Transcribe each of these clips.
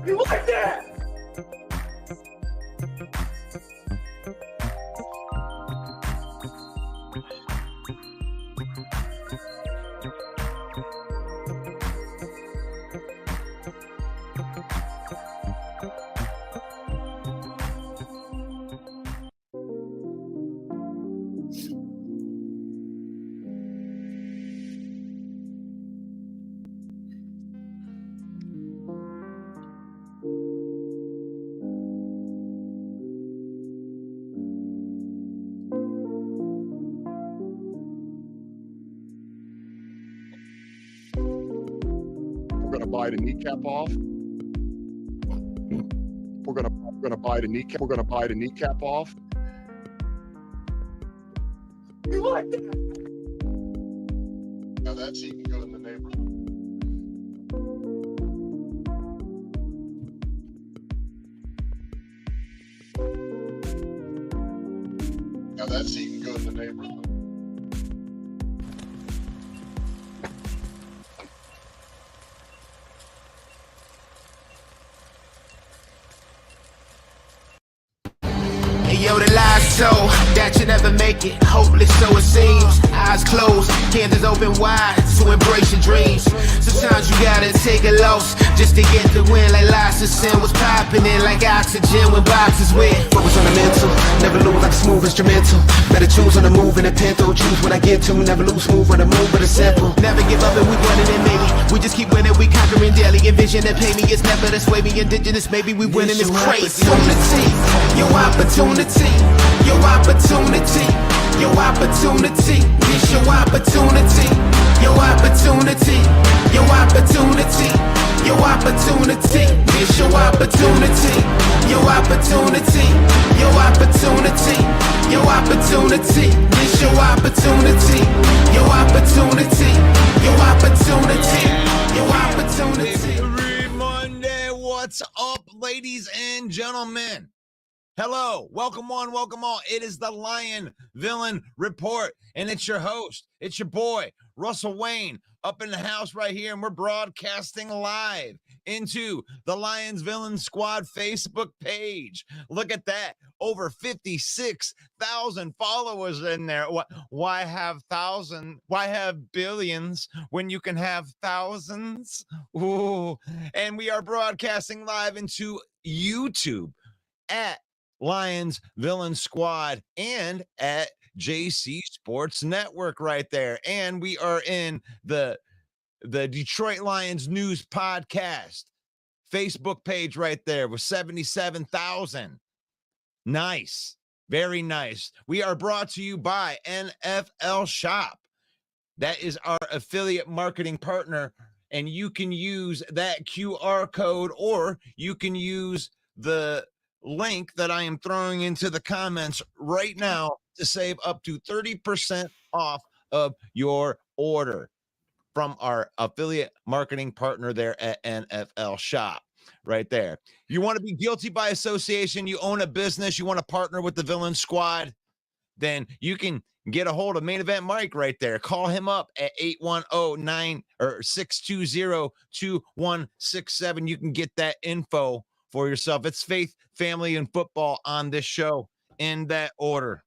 You like that? We're gonna bite a kneecap off. We're gonna bite a kneecap. We're gonna bite a kneecap off. You like that? Now that's even good in the neighborhood. Now that's even good in the neighborhood. Yo, the lies told that you never make it. Hopeless, so it seems. Eyes closed, candles open wide to embrace your dreams. Sometimes you gotta take a loss just to get the win. Like lots of sin was popping in like oxygen when boxes win. Focus on the mental, never lose like a smooth instrumental. Better choose on the move in a pinto. Choose when I get to, never lose, move on the move, but it's simple. Never give up and we winning it, maybe. We just keep winning, we conquering daily. Envision and pay me, it's never to sway me. Indigenous, maybe we winning, it's crazy. Your opportunity, your opportunity, your opportunity, this your opportunity, your opportunity, your opportunity, your opportunity, this your opportunity, your opportunity, your opportunity, your opportunity, this your opportunity, your opportunity, your opportunity, your opportunity. Every Monday, what's up, ladies and gentlemen? Hello, welcome on, welcome all. It is the Lion Villain Report, and it's your host, it's your boy, Russell Wayne, up in the house right here, and we're broadcasting live into the Lions Villain Squad Facebook page. Look at that, over 56,000 followers in there. Why have billions when you can have thousands? Ooh, and we are broadcasting live into YouTube at Lions Villain Squad and at JC Sports Network right there. And we are in the Detroit Lions News Podcast Facebook page right there with 77,000. Nice. Very nice. We are brought to you by NFL Shop. That is our affiliate marketing partner and you can use that QR code, or you can use the link that I am throwing into the comments right now to save up to 30% off of your order from our affiliate marketing partner there at NFL Shop. Right there. You want to be guilty by association, you own a business, you want to partner with the Villain Squad, then you can get a hold of Main Event Mike right there. Call him up at 810-620-2167. You can get that info for yourself. It's faith, family, and football on this show in that order.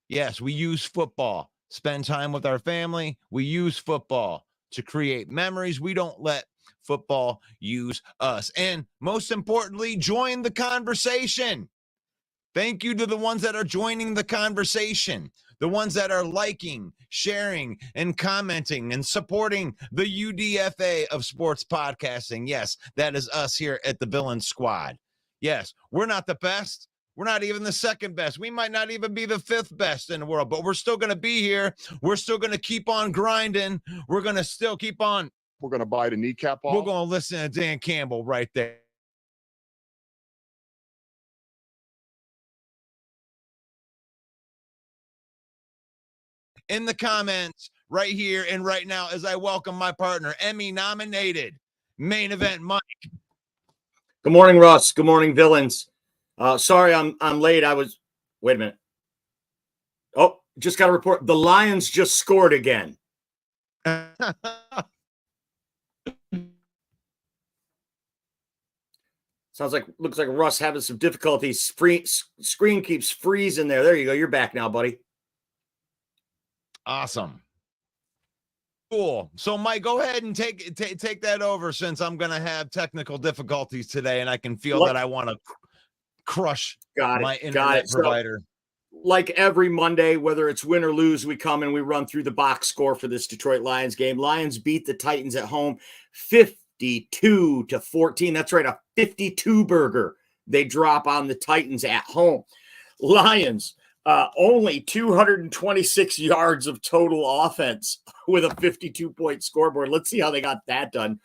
Yes, we use football. Spend time with our family. We use football to create memories. We don't let football use us. And most importantly, join the conversation. Thank you to the ones that are joining the conversation, the ones that are liking, sharing, and commenting and supporting the UDFA of sports podcasting. Yes, that is us here at the Villain Squad. Yes, we're not the best. We're not even the second best. We might not even be the fifth best in the world, but we're still going to be here. We're still going to keep on grinding. We're going to still keep on. We're going to bite a kneecap off. We're going to listen to Dan Campbell right there. In the comments right here and right now, as I welcome my partner, Emmy nominated Main Event Mike. Good morning, Russ. Good morning, Villains. Sorry, I'm late. Wait a minute. Oh, just got to report. The Lions just scored again. Looks like Russ having some difficulties. Screen keeps freezing there. There you go. You're back now, buddy. Awesome. Cool. So, Mike, go ahead and take that over, since I'm going to have technical difficulties today, and I can feel that I want to crush my internet provider. So, like every Monday, whether it's win or lose, we come and we run through the box score for this Detroit Lions game. Lions beat the Titans at home 52-14. That's right, a 52 burger they drop on the Titans at home. Lions only 226 yards of total offense with a 52-point scoreboard. Let's see how they got that done.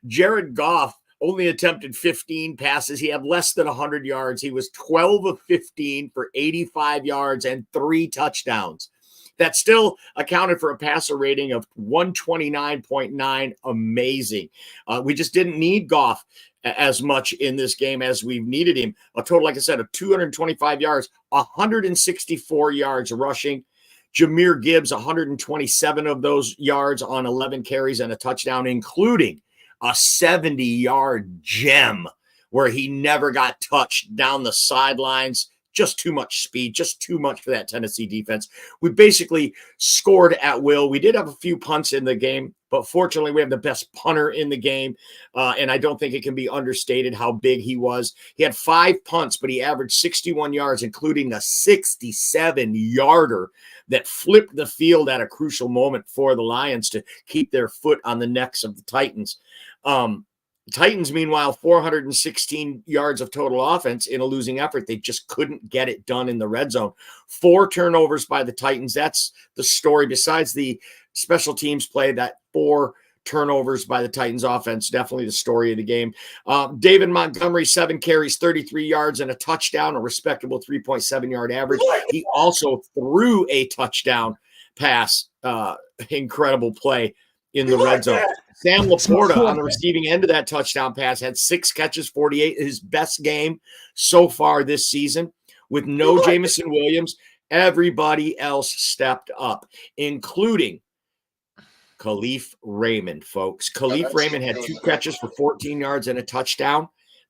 Jared Goff only attempted 15 passes. He had less than 100 yards. He was 12 of 15 for 85 yards and 3 touchdowns. That still accounted for a passer rating of 129.9. Amazing. We just didn't need Goff as much in this game as we've needed him. A total, like I said, of 225 yards, 164 yards rushing. Jahmyr Gibbs, 127 of those yards on 11 carries and a touchdown, including a 70-yard gem where he never got touched down the sidelines. Just too much speed, just too much for that Tennessee defense. We basically scored at will. We did have a few punts in the game, but fortunately we have the best punter in the game, and I don't think it can be understated how big he was. He had 5 punts, but he averaged 61 yards, including a 67-yarder that flipped the field at a crucial moment for the Lions to keep their foot on the necks of the Titans. Titans, meanwhile, 416 yards of total offense in a losing effort. They just couldn't get it done in the red zone. 4 turnovers by the Titans. That's the story. Besides the special teams play, that 4 turnovers by the Titans offense, definitely the story of the game. David Montgomery, 7 carries, 33 yards and a touchdown, a respectable 3.7-yard average. He also threw a touchdown pass. Incredible play in the red zone. Sam Laporta on the receiving end of that touchdown pass had 6 catches, 48, his best game so far this season. With no Jamison Williams, everybody else stepped up, including Khalif Raymond, folks. Khalif Raymond had 2 catches for 14 yards and a touchdown.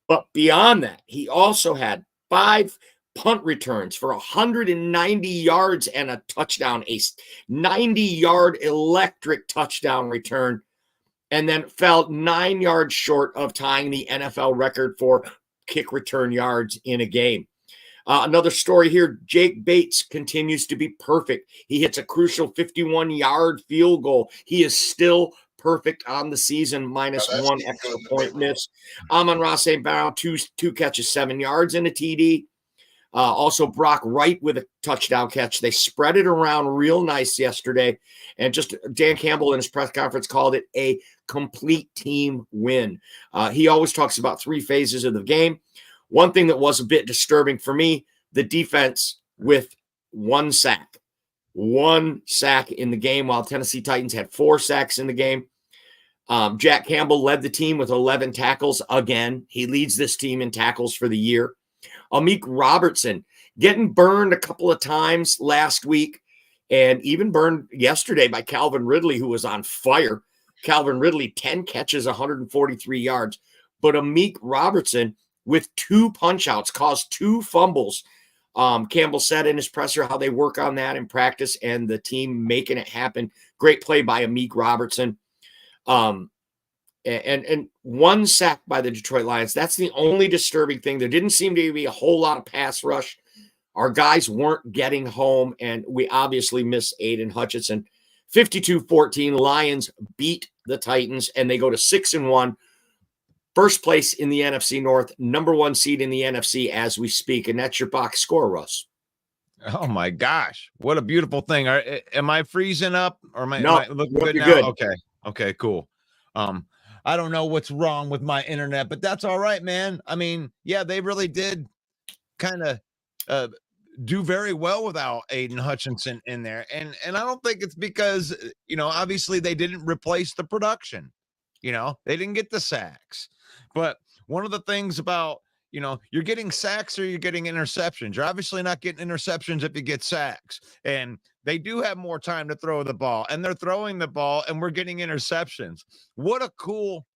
But beyond that, he also had 5 punt returns for 190 yards and a touchdown, a 90-yard electric touchdown return, and then fell 9 yards short of tying the NFL record for kick return yards in a game. Another story here, Jake Bates continues to be perfect. He hits a crucial 51-yard field goal. He is still perfect on the season, minus 1 extra point miss. Amon-Ra St. Brown, two catches, 7 yards and a TD. Also, Brock Wright with a touchdown catch. They spread it around real nice yesterday. And just Dan Campbell in his press conference called it a complete team win. He always talks about 3 phases of the game. One thing that was a bit disturbing for me, the defense with 1 sack. 1 sack in the game, while Tennessee Titans had 4 sacks in the game. Jack Campbell led the team with 11 tackles again. He leads this team in tackles for the year. Amik Robertson getting burned a couple of times last week and even burned yesterday by Calvin Ridley, who was on fire. Calvin Ridley, 10 catches, 143 yards. But Amik Robertson with 2 punch-outs caused 2 fumbles. Campbell said in his presser how they work on that in practice and the team making it happen. Great play by Amik Robertson. And 1 sack by the Detroit Lions. That's the only disturbing thing. There didn't seem to be a whole lot of pass rush. Our guys weren't getting home, and we obviously miss Aiden Hutchinson. 52-14, Lions beat the Titans, and they go to 6-1. First place in the NFC North, number 1 seed in the NFC as we speak. And that's your box score, Russ. Oh my gosh, what a beautiful thing. Am I freezing up or am I looking good now? Good. Okay, cool. I don't know what's wrong with my internet, but that's all right, man. I mean, yeah, they really did kind of do very well without Aiden Hutchinson in there. And I don't think it's because, obviously they didn't replace the production. They didn't get the sacks. But one of the things about, you're getting sacks or you're getting interceptions. You're obviously not getting interceptions if you get sacks. And they do have more time to throw the ball, and they're throwing the ball, and we're getting interceptions. What a cool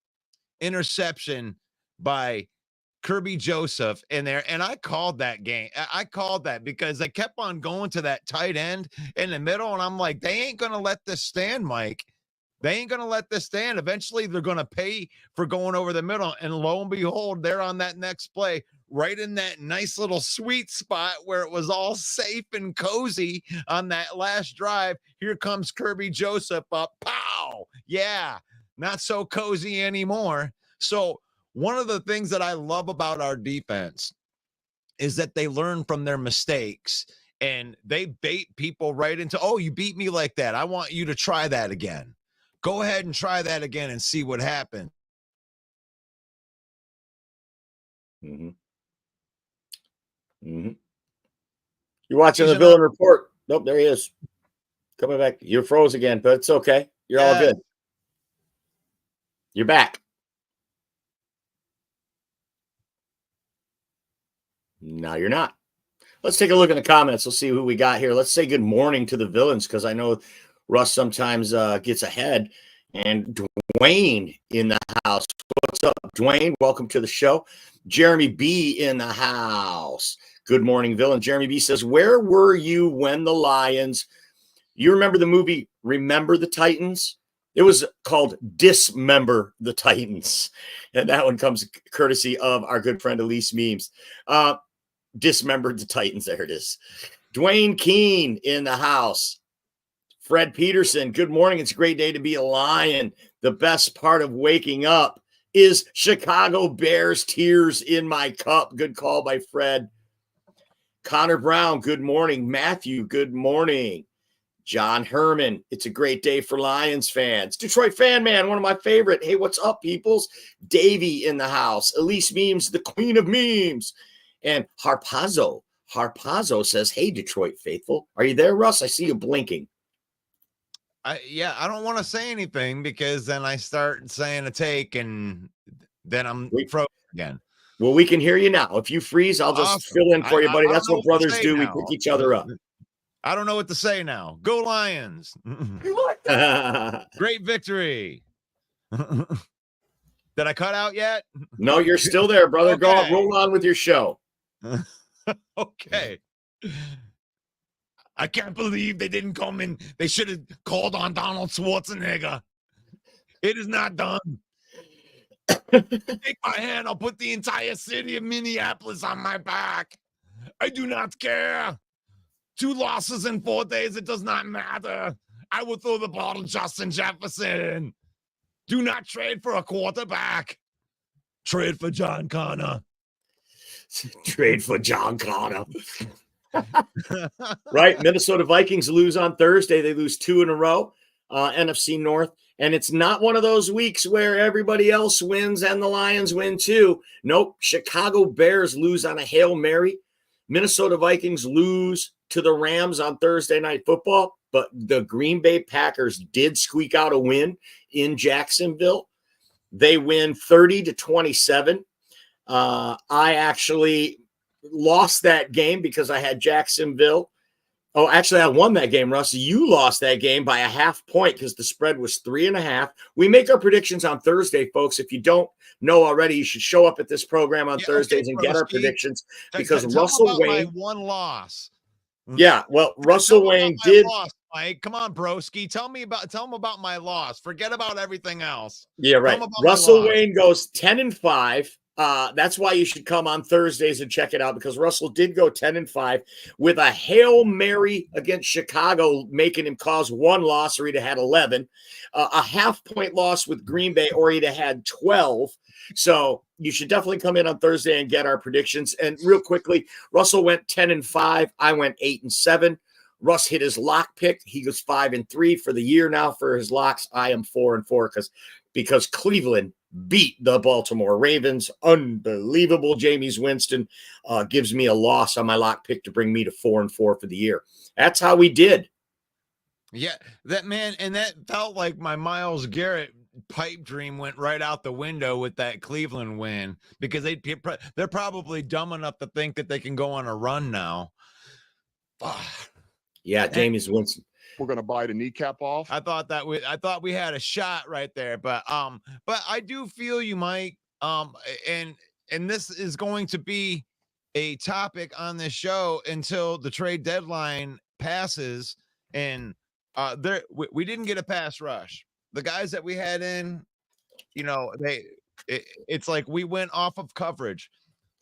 interception by Kirby Joseph in there. And I called that game. I called that because they kept on going to that tight end in the middle. And I'm like, they ain't going to let this stand, Mike. They ain't going to let this stand. Eventually, they're going to pay for going over the middle. And lo and behold, they're on that next play, right in that nice little sweet spot where it was all safe and cozy on that last drive. Here comes Kirby Joseph up. Pow! Yeah, not so cozy anymore. So one of the things that I love about our defense is that they learn from their mistakes and they bait people right into, oh, you beat me like that. I want you to try that again. Go ahead and try that again and see what happens. Mm-hmm. Mm-hmm. You're watching the Villain Report. Nope, there he is. Coming back. You froze again, but it's okay. You're all good. You're back. No, you're not. Let's take a look in the comments. Let's see who we got here. Let's say good morning to the villains because I know Russ sometimes gets ahead. And Dwayne in the house. What's up, Dwayne? Welcome to the show. Jeremy B in the house. Good morning, villain. Jeremy B says, where were you when the Lions? You remember the movie Remember the Titans? It was called Dismember the Titans. And that one comes courtesy of our good friend Elise Memes. Dismembered the Titans. There it is. Dwayne Keene in the house. Fred Peterson, good morning. It's a great day to be a Lion. The best part of waking up is Chicago Bears tears in my cup. Good call by Fred. Connor Brown, good morning. Matthew, good morning. John Herman, it's a great day for Lions fans. Detroit Fan Man, one of my favorite. Hey, what's up, peoples? Davey in the house. Elise Memes, the queen of memes. And Harpazo says, hey, Detroit faithful. Are you there, Russ? I see you blinking. I don't want to say anything because then I start saying a take and then I'm frozen again. Well, we can hear you now. If you frease, I'll just fill in for you, buddy. That's what brothers do. We pick each other up. I don't know what to say now. Go Lions. Great victory. Did I cut out yet? No, you're still there, brother. Okay. Go on, roll on with your show. Okay. I can't believe they didn't come in. They should have called on Donald Schwarzenegger. It is not done. Take my hand. I'll put the entire city of Minneapolis on my back. I do not care. 2 losses in 4 days. It does not matter. I will throw the ball to Justin Jefferson. Do not trade for a quarterback. Trade for John Connor. Trade for John Connor. Right? Minnesota Vikings lose on Thursday. They lose 2 in a row, NFC North. And it's not one of those weeks where everybody else wins and the Lions win too. Nope. Chicago Bears lose on a Hail Mary. Minnesota Vikings lose to the Rams on Thursday Night Football. But the Green Bay Packers did squeak out a win in Jacksonville. They win 30-27. I actually lost that game because I had Jacksonville. Oh, actually, I won that game, Russ. You lost that game by a half point because the spread was 3.5. We make our predictions on Thursday, folks. If you don't know already, you should show up at this program on Thursdays and get our predictions because Russell Wayne. My one loss. Yeah, well, Russell Wayne did. Loss, Mike. Come on, broski. Tell him about my loss. Forget about everything else. Yeah, right. Russell Wayne goes 10-5. That's why you should come on Thursdays and check it out because Russell did go 10-5 with a Hail Mary against Chicago, making him cause 1 loss or he'd have had 11, a half-point loss with Green Bay or he'd have had 12. So you should definitely come in on Thursday and get our predictions. And real quickly, Russell went 10-5. I went 8-7. Russ hit his lock pick. He goes 5-3 for the year now for his locks. I am 4-4 because Cleveland beat the Baltimore Ravens. Unbelievable. Jameis Winston gives me a loss on my lock pick to bring me to 4-4 for the year. That's how we did. Yeah, that felt like my Myles Garrett pipe dream went right out the window with that Cleveland win because they're probably dumb enough to think that they can go on a run now. Yeah, Jameis Winston. We're going to bite a kneecap off. I thought we had a shot right there, but I do feel you, Mike. And this is going to be a topic on this show until the trade deadline passes. And we didn't get a pass rush. The guys that we had in, it's like we went off of coverage.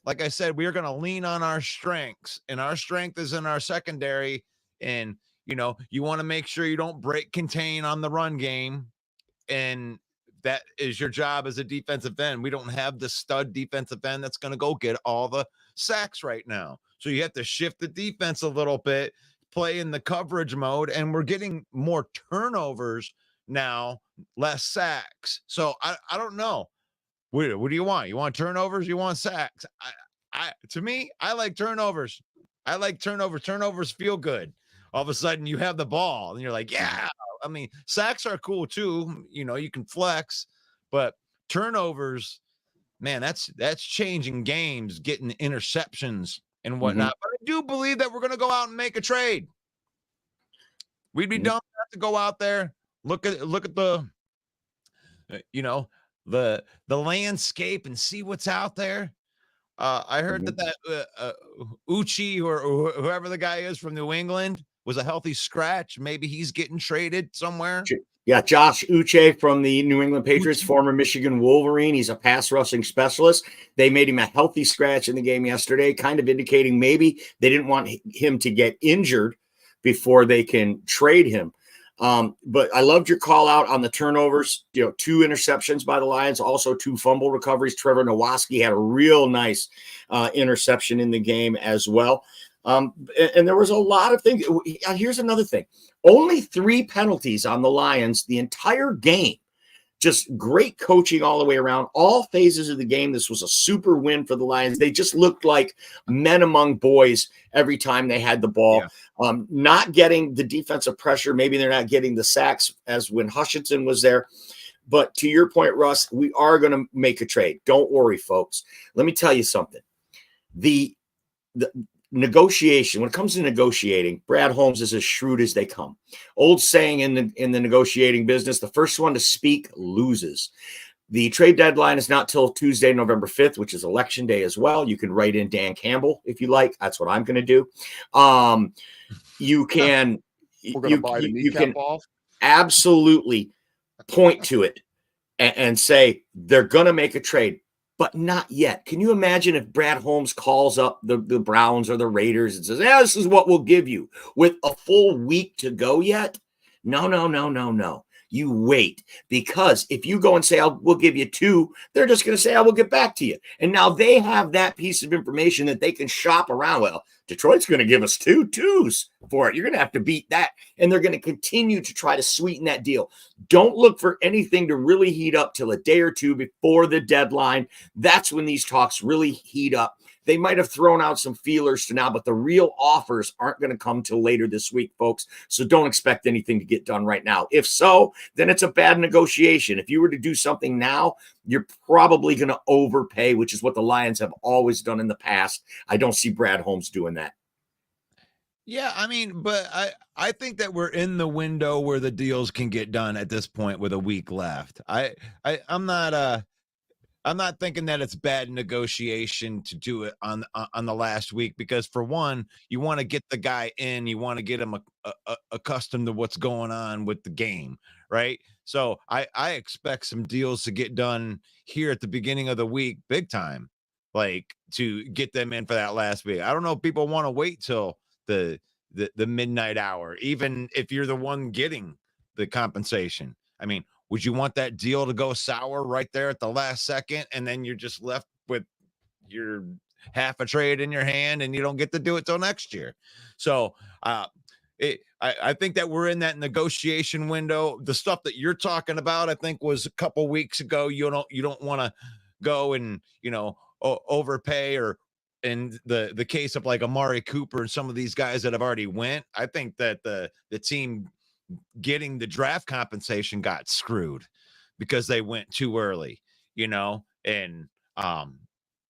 Like I said, we are going to lean on our strengths, and our strength is in our secondary. And you want to make sure you don't contain on the run game. And that is your job as a defensive end. We don't have the stud defensive end that's going to go get all the sacks right now. So you have to shift the defense a little bit, play in the coverage mode, and we're getting more turnovers now, less sacks. So I don't know. What do you want? You want turnovers? You want sacks? To me, I like turnovers. I like turnovers. Turnovers feel good. All of a sudden you have the ball and you're like, yeah. I mean, sacks are cool too. You can flex, but turnovers, man, that's changing games, getting interceptions and whatnot. But I do believe that we're going to go out and make a trade. We'd be dumb not to go out there, look at the, the landscape and see what's out there. I heard that Uchi or whoever the guy is from New England was a healthy scratch. Maybe he's getting traded somewhere. Yeah, Josh Uche from the New England Patriots, former Michigan Wolverine. He's a pass rushing specialist. They made him a healthy scratch in the game yesterday, kind of indicating maybe they didn't want him to get injured before they can trade him. But I loved your call out on the turnovers. 2 interceptions by the Lions, also 2 fumble recoveries. Trevor Nowaski had a real nice interception in the game as well. And there was a lot of things. Here's another thing. Only 3 penalties on the Lions the entire game. Just great coaching all the way around, all phases of the game. This was a super win for the Lions. They just looked like men among boys every time they had the ball. Yeah. Not getting the defensive pressure. Maybe they're not getting the sacks as when Hutchinson was there. But to your point, Russ, we are going to make a trade. Don't worry, folks. Let me tell you something. The negotiation, when it comes to negotiating, Brad Holmes is as shrewd as they come. Old saying in the negotiating business, the first one to speak loses. The trade deadline is not till Tuesday, November 5th, which is election day as well. You can write in Dan Campbell if you like. That's what I'm going to do. You can absolutely point to it and say they're going to make a trade. But not yet. Can you imagine if Brad Holmes calls up the Browns or the Raiders and says, this is what we'll give you with a full week to go yet? No. You wait, because if you go and say, we'll give you 2, they're just going to say, I will get back to you. And now they have that piece of information that they can shop around. Well, Detroit's going to give us 2 twos for it. You're going to have to beat that. And they're going to continue to try to sweeten that deal. Don't look for anything to really heat up till a day or two before the deadline. That's when these talks really heat up. They might have thrown out some feelers to now, but the real offers aren't going to come till later this week, folks. So don't expect anything to get done right now. If so, then it's a bad negotiation. If you were to do something now, you're probably going to overpay, which is what the Lions have always done in the past. I don't see Brad Holmes doing that. Yeah, I mean, but I think that we're in the window where the deals can get done at this point with a week left. I'm not thinking that it's bad negotiation to do it on the last week, because for one, you want to get the guy in, you want to get him accustomed to what's going on with the game, right? So I expect some deals to get done here at the beginning of the week, big time, like to get them in for that last week. I don't know if people want to wait till the midnight hour, even if you're the one getting the compensation. I mean, would you want that deal to go sour right there at the last second, and then you're just left with your half a trade in your hand and you don't get to do it till next year? So I think that we're in that negotiation window. The stuff that you're talking about, I think, was a couple weeks ago. You don't want to go and overpay, or in the case of like Amari Cooper and some of these guys that have already went. I think that the team getting the draft compensation got screwed because they went too early, and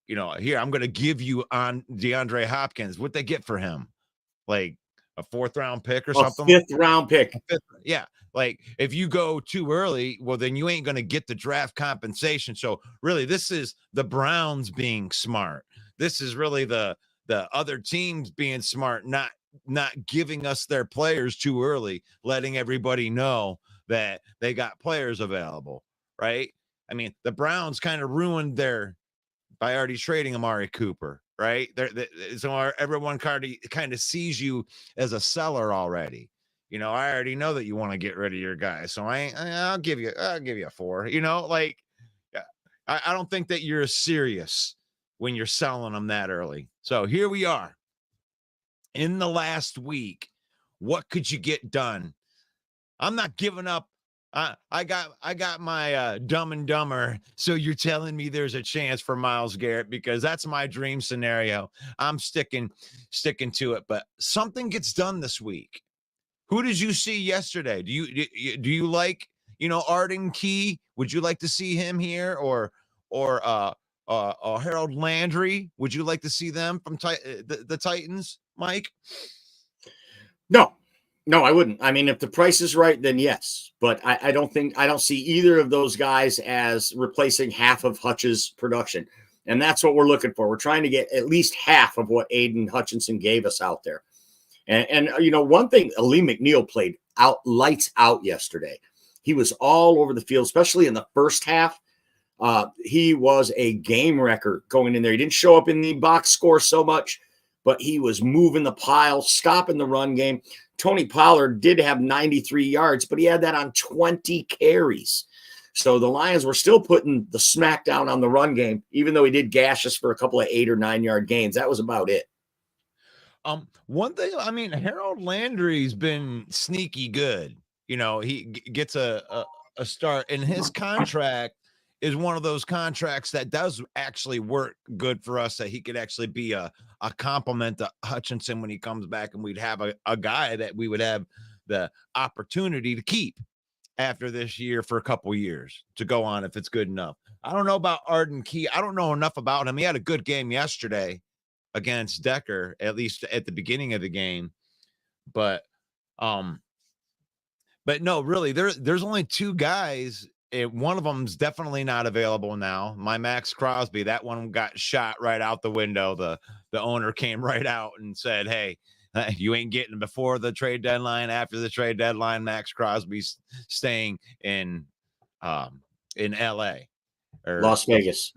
here, I'm going to give you on DeAndre Hopkins. What they get for him? Like a 4th round pick or something? 5th round pick. Yeah. Like if you go too early, well, then you ain't going to get the draft compensation. So really, this is the Browns being smart. This is really the other teams being smart, not giving us their players too early, letting everybody know that they got players available, right? I mean, the Browns kind of ruined by already trading Amari Cooper, right? So everyone kind of sees you as a seller already. I already know that you want to get rid of your guy, so I'll give you a 4. I don't think that you're serious when you're selling them that early. So here we are. In the last week, what could you get done? I'm not giving up. I got my Dumb and Dumber. So you're telling me there's a chance for Myles Garrett, because that's my dream scenario. I'm sticking to it. But something gets done this week. Who did you see yesterday? Do you like Arden Key? Would you like to see him here, or Harold Landry? Would you like to see them from the Titans, Mike? No, I wouldn't. I mean, if the price is right, then yes. But I don't see either of those guys as replacing half of Hutch's production. And that's what we're looking for. We're trying to get at least half of what Aiden Hutchinson gave us out there. And one thing, Ali McNeil played lights out yesterday. He was all over the field, especially in the first half. He was a game wrecker going in there. He didn't show up in the box score so much, but he was moving the pile, stopping the run game. Tony Pollard did have 93 yards, but he had that on 20 carries. So the Lions were still putting the smack down on the run game, even though he did gash us for a couple of 8 or 9 yard gains. That was about it. One thing, I mean, Harold Landry's been sneaky good. He gets a start, and his contract is one of those contracts that does actually work good for us, that he could actually be a compliment to Hutchinson when he comes back, and we'd have a guy that we would have the opportunity to keep after this year for a couple years to go on if it's good enough. I don't know about Arden Key. I don't know enough about him. He had a good game yesterday against Decker, at least at the beginning of the game. But no, really, there's only 2 guys. One of them's definitely not available now. My Max Crosby, that one got shot right out the window. The owner came right out and said, "Hey, you ain't getting before the trade deadline. After the trade deadline, Max Crosby's staying in LA or Las Vegas.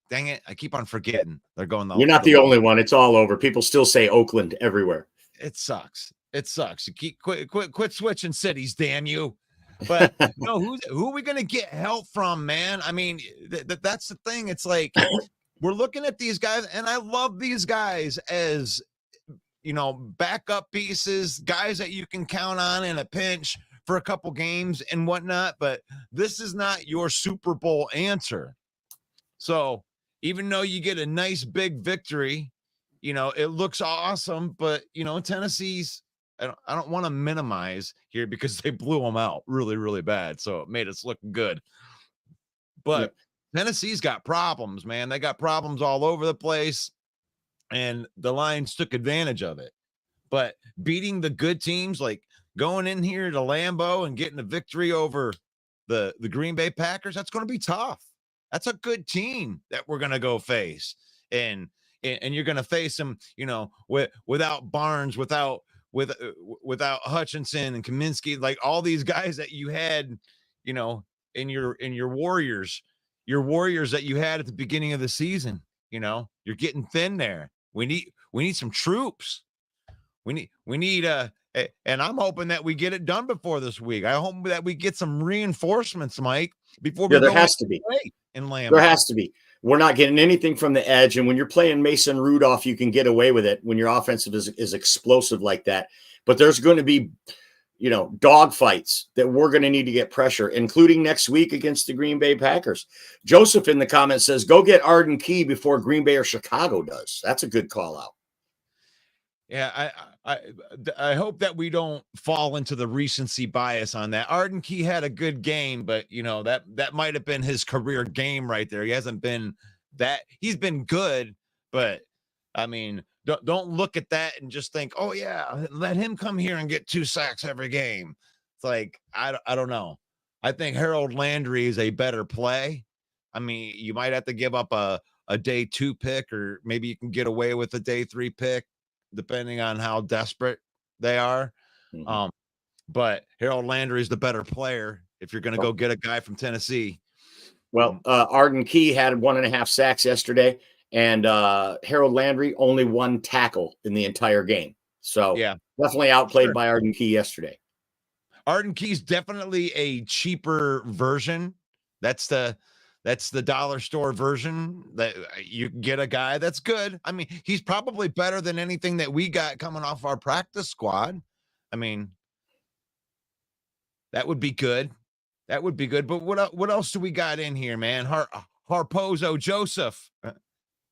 Dang it. I keep on forgetting. They're going You're not the only one. It's all over. People still say Oakland everywhere. It sucks. You quit switching cities, damn you. But no, who are we going to get help from, man? I mean, that's the thing. It's like we're looking at these guys, and I love these guys as, you know, backup pieces, guys that you can count on in a pinch for a couple games and whatnot. But this is not your Super Bowl answer. So even though you get a nice big victory, you know, it looks awesome. But, you know, Tennessee's, I don't want to minimize here because they blew them out really, really bad. So it made us look good. But Tennessee's got problems, man. They got problems all over the place. And the Lions took advantage of it. But beating the good teams, like going in here to Lambeau and getting a victory over the Green Bay Packers, that's going to be tough. That's a good team that we're going to go face. And you're going to face them, you know, without Barnes, without Hutchinson and Kaminsky, like all these guys that you had, you know, in your Warriors that you had at the beginning of the season. You know, you're getting thin there. We need some troops. We need and I'm hoping that we get it done before this week. I hope that we get some reinforcements, Mike, before we there go has to be. In Lambeau. There has to be. We're not getting anything from the edge. And when you're playing Mason Rudolph, you can get away with it when your offensive is explosive like that. But there's going to be, you know, dog fights that we're going to need to get pressure, including next week against the Green Bay Packers. Joseph in the comments says, go get Arden Key before Green Bay or Chicago does. That's a good call out. Yeah, I hope that we don't fall into the recency bias on that. Arden Key had a good game, but you know, that might have been his career game right there. He hasn't been that. He's been good, but I mean, don't look at that and just think, oh yeah, let him come here and get 2 sacks every game. It's like I don't know. I think Harold Landry is a better play. I mean, you might have to give up a day 2 pick, or maybe you can get away with a day 3 pick, depending on how desperate they are. Mm-hmm. But Harold Landry is the better player if you're going to go get a guy from Tennessee. Well, Arden Key had 1.5 sacks yesterday, and Harold Landry only 1 tackle in the entire game. So yeah, definitely outplayed by Arden Key yesterday. Arden Key's definitely a cheaper version. That's the dollar store version that you can get a guy that's good. I mean, he's probably better than anything that we got coming off our practice squad. I mean, that would be good. That would be good. But what else do we got in here, man? Harpozo Joseph.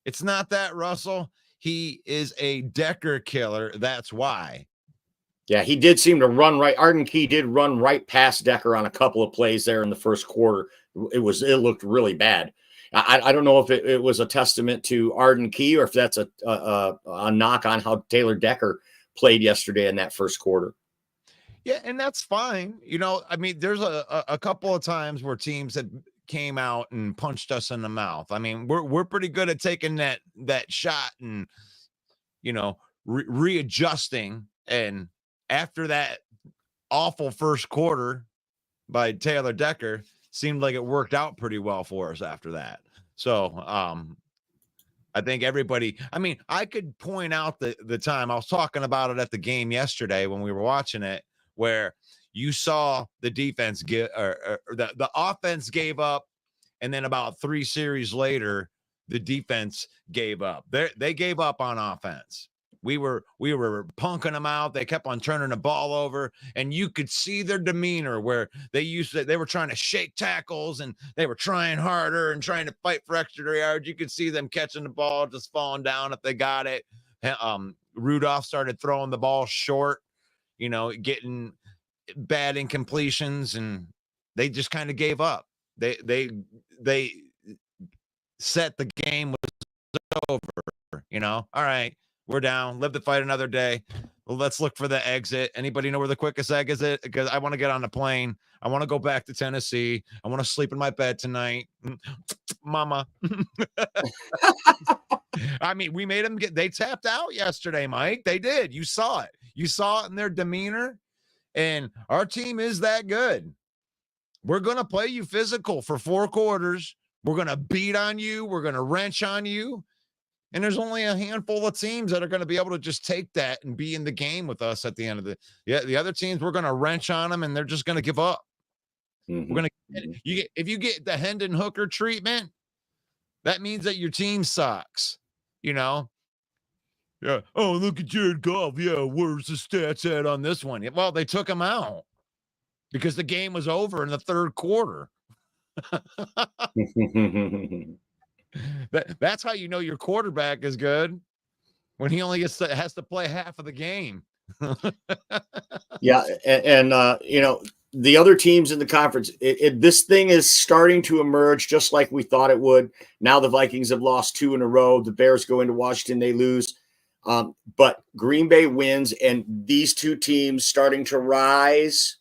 It's not that, Russell. He is a Decker killer. That's why. Yeah, he did seem to run right. Arden Key did run right past Decker on a couple of plays there in the first quarter. It looked really bad. I don't know if it was a testament to Arden Key or if that's a knock on how Taylor Decker played yesterday in that first quarter. Yeah, and that's fine. You know, I mean, there's a couple of times where teams had came out and punched us in the mouth. I mean, we're pretty good at taking that shot and, you know, readjusting. And after that awful first quarter by Taylor Decker, seemed like it worked out pretty well for us after that. So I think everybody, I mean, I could point out the time I was talking about it at the game yesterday when we were watching it, where you saw the defense get or the offense gave up, and then about 3 series later, the defense gave up. They gave up on offense. We were punking them out. They kept on turning the ball over, and you could see their demeanor where they were trying to shake tackles and they were trying harder and trying to fight for extra yards. You could see them catching the ball, just falling down if they got it. Rudolph started throwing the ball short, you know, getting bad incompletions, and they just kind of gave up. They set the game was over, you know. All right, we're down. Live to fight another day. Well, let's look for the exit. Anybody know where the quickest exit is? Because I want to get on the plane. I want to go back to Tennessee. I want to sleep in my bed tonight. Mama. I mean, we made them they tapped out yesterday, Mike. They did. You saw it. You saw it in their demeanor. And our team is that good. We're going to play you physical for 4 quarters. We're going to beat on you. We're going to wrench on you. And there's only a handful of teams that are going to be able to just take that and be in the game with us at the end of the other teams. We're going to wrench on them, and they're just going to give up. We're gonna if you get the Hendon Hooker treatment, that means that your team sucks. You know. Yeah. Oh, look at Jared Goff. Yeah, where's the stats at on this one? Well, they took him out because the game was over in the third quarter. That's how you know your quarterback is good, when he only has to play half of the game. Yeah, and you know, the other teams in the conference, this thing is starting to emerge just like we thought it would. Now the Vikings have lost 2 in a row. The Bears go into Washington, they lose. But Green Bay wins, and these two teams starting to rise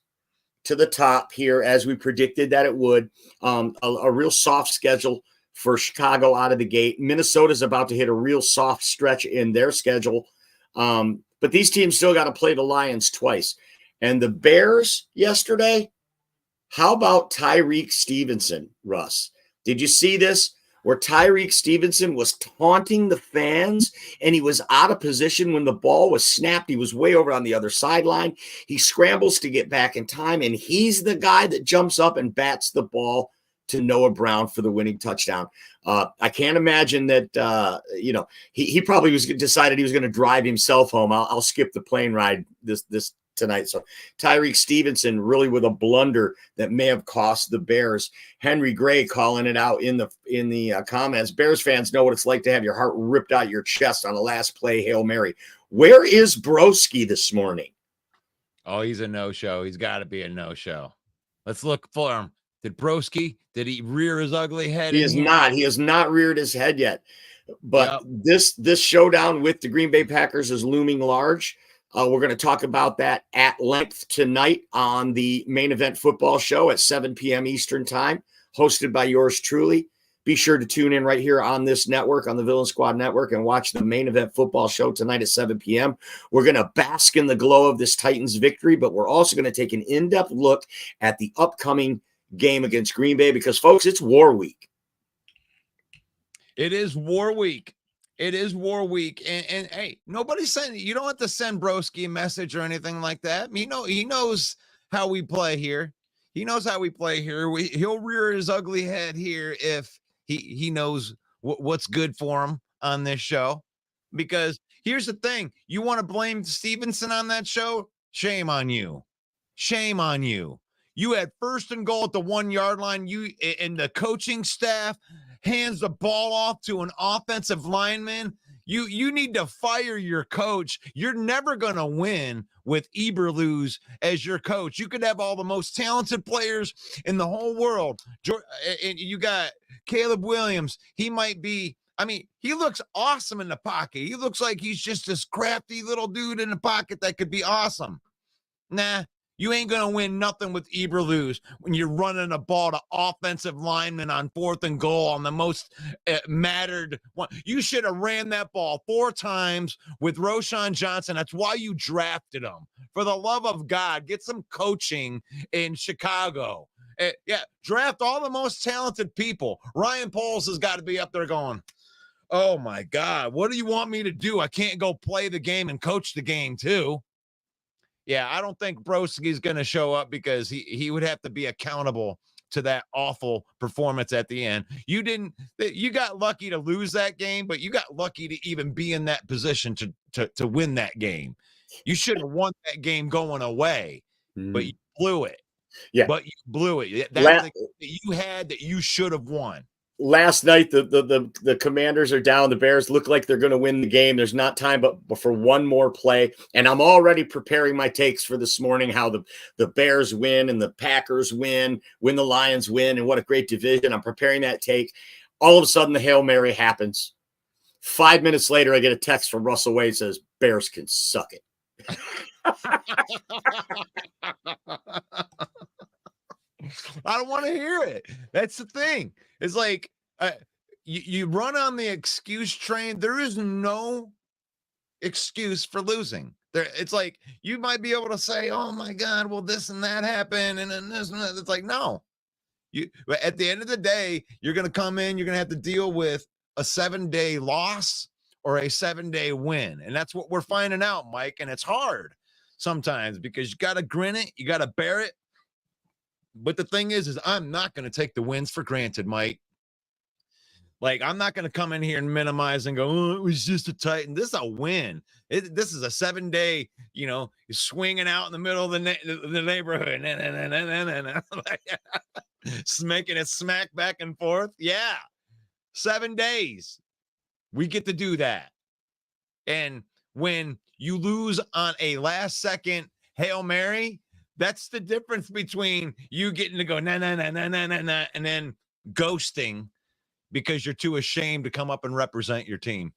to the top here as we predicted that it would. A real soft schedule for Chicago out of the gate. Minnesota's about to hit a real soft stretch in their schedule. But these teams still got to play the Lions twice. And the Bears yesterday, how about Tyreek Stevenson, Russ? Did you see this? Where Tyreek Stevenson was taunting the fans and he was out of position when the ball was snapped. He was way over on the other sideline. He scrambles to get back in time, and he's the guy that jumps up and bats the ball to Noah Brown for the winning touchdown. I can't imagine that, you know, he probably decided he was going to drive himself home. I'll skip the plane ride this tonight. So Tyreek Stevenson really with a blunder that may have cost the Bears. Henry Gray calling it out in the comments. Bears fans know what it's like to have your heart ripped out your chest on a last play Hail Mary. Where is Broski this morning? Oh, he's a no-show. He's got to be a no-show. Let's look for him. Did he rear his ugly head? He is not. He has not reared his head yet. But this showdown with the Green Bay Packers is looming large. We're going to talk about that at length tonight on the Main Event Football Show at 7 p.m. Eastern Time, hosted by yours truly. Be sure to tune in right here on this network, on the Villain Squad Network, and watch the Main Event Football Show tonight at 7 p.m. We're going to bask in the glow of this Titans victory, but we're also going to take an in-depth look at the upcoming game against Green Bay because, folks, it's War Week. It is War Week. It is War Week. And hey, nobody's saying you don't have to send Broski a message or anything like that. He knows how we play here. He knows how we play here. He'll rear his ugly head here if he knows what's good for him on this show. Because here's the thing. You want to blame Stevenson on that show? Shame on you. Shame on you. You had 1st and goal at the 1 yard line. You and the coaching staff hands the ball off to an offensive lineman. You need to fire your coach. You're never going to win with Eberflus as your coach. You could have all the most talented players in the whole world. And you got Caleb Williams. He might be, I mean, he looks awesome in the pocket. He looks like he's just this crafty little dude in the pocket that could be awesome. Nah. You ain't going to win nothing with Eberflus when you're running a ball to offensive linemen on 4th and goal on the most mattered one. You should have ran that ball 4 times with Roschon Johnson. That's why you drafted him. For the love of God, get some coaching in Chicago. Yeah, draft all the most talented people. Ryan Poles has got to be up there going, oh, my God, what do you want me to do? I can't go play the game and coach the game, too. Yeah, I don't think Broski's going to show up because he would have to be accountable to that awful performance at the end. You got lucky to lose that game, but you got lucky to even be in that position to win that game. You should have won that game going away, but you blew it. Yeah. But you blew it. That's the game that you had that you should have won. Last night, the Commanders are down. The Bears look like they're going to win the game. There's not time but for one more play. And I'm already preparing my takes for this morning, how the Bears win and the Packers win, when the Lions win, and what a great division. I'm preparing that take. All of a sudden, the Hail Mary happens. 5 minutes later, I get a text from Russell Wade says, Bears can suck it. I don't want to hear it. That's the thing. It's like you run on the excuse train. There is no excuse for losing. It's like you might be able to say, "Oh my God, well this and that happened," and then this and that. It's like no. But at the end of the day, you're going to come in. You're going to have to deal with a 7-day loss or a 7-day win, and that's what we're finding out, Mike. And it's hard sometimes because you got to grin it. You got to bear it. But the thing is I'm not going to take the wins for granted, Mike. Like, I'm not going to come in here and minimize and go, oh, it was just a Titan. This is a win. This is a 7-day, swinging out in the middle of the neighborhood and making it smack back and forth. Yeah. 7 days. We get to do that. And when you lose on a last second Hail Mary, that's the difference between you getting to go, nah, and then ghosting because you're too ashamed to come up and represent your team.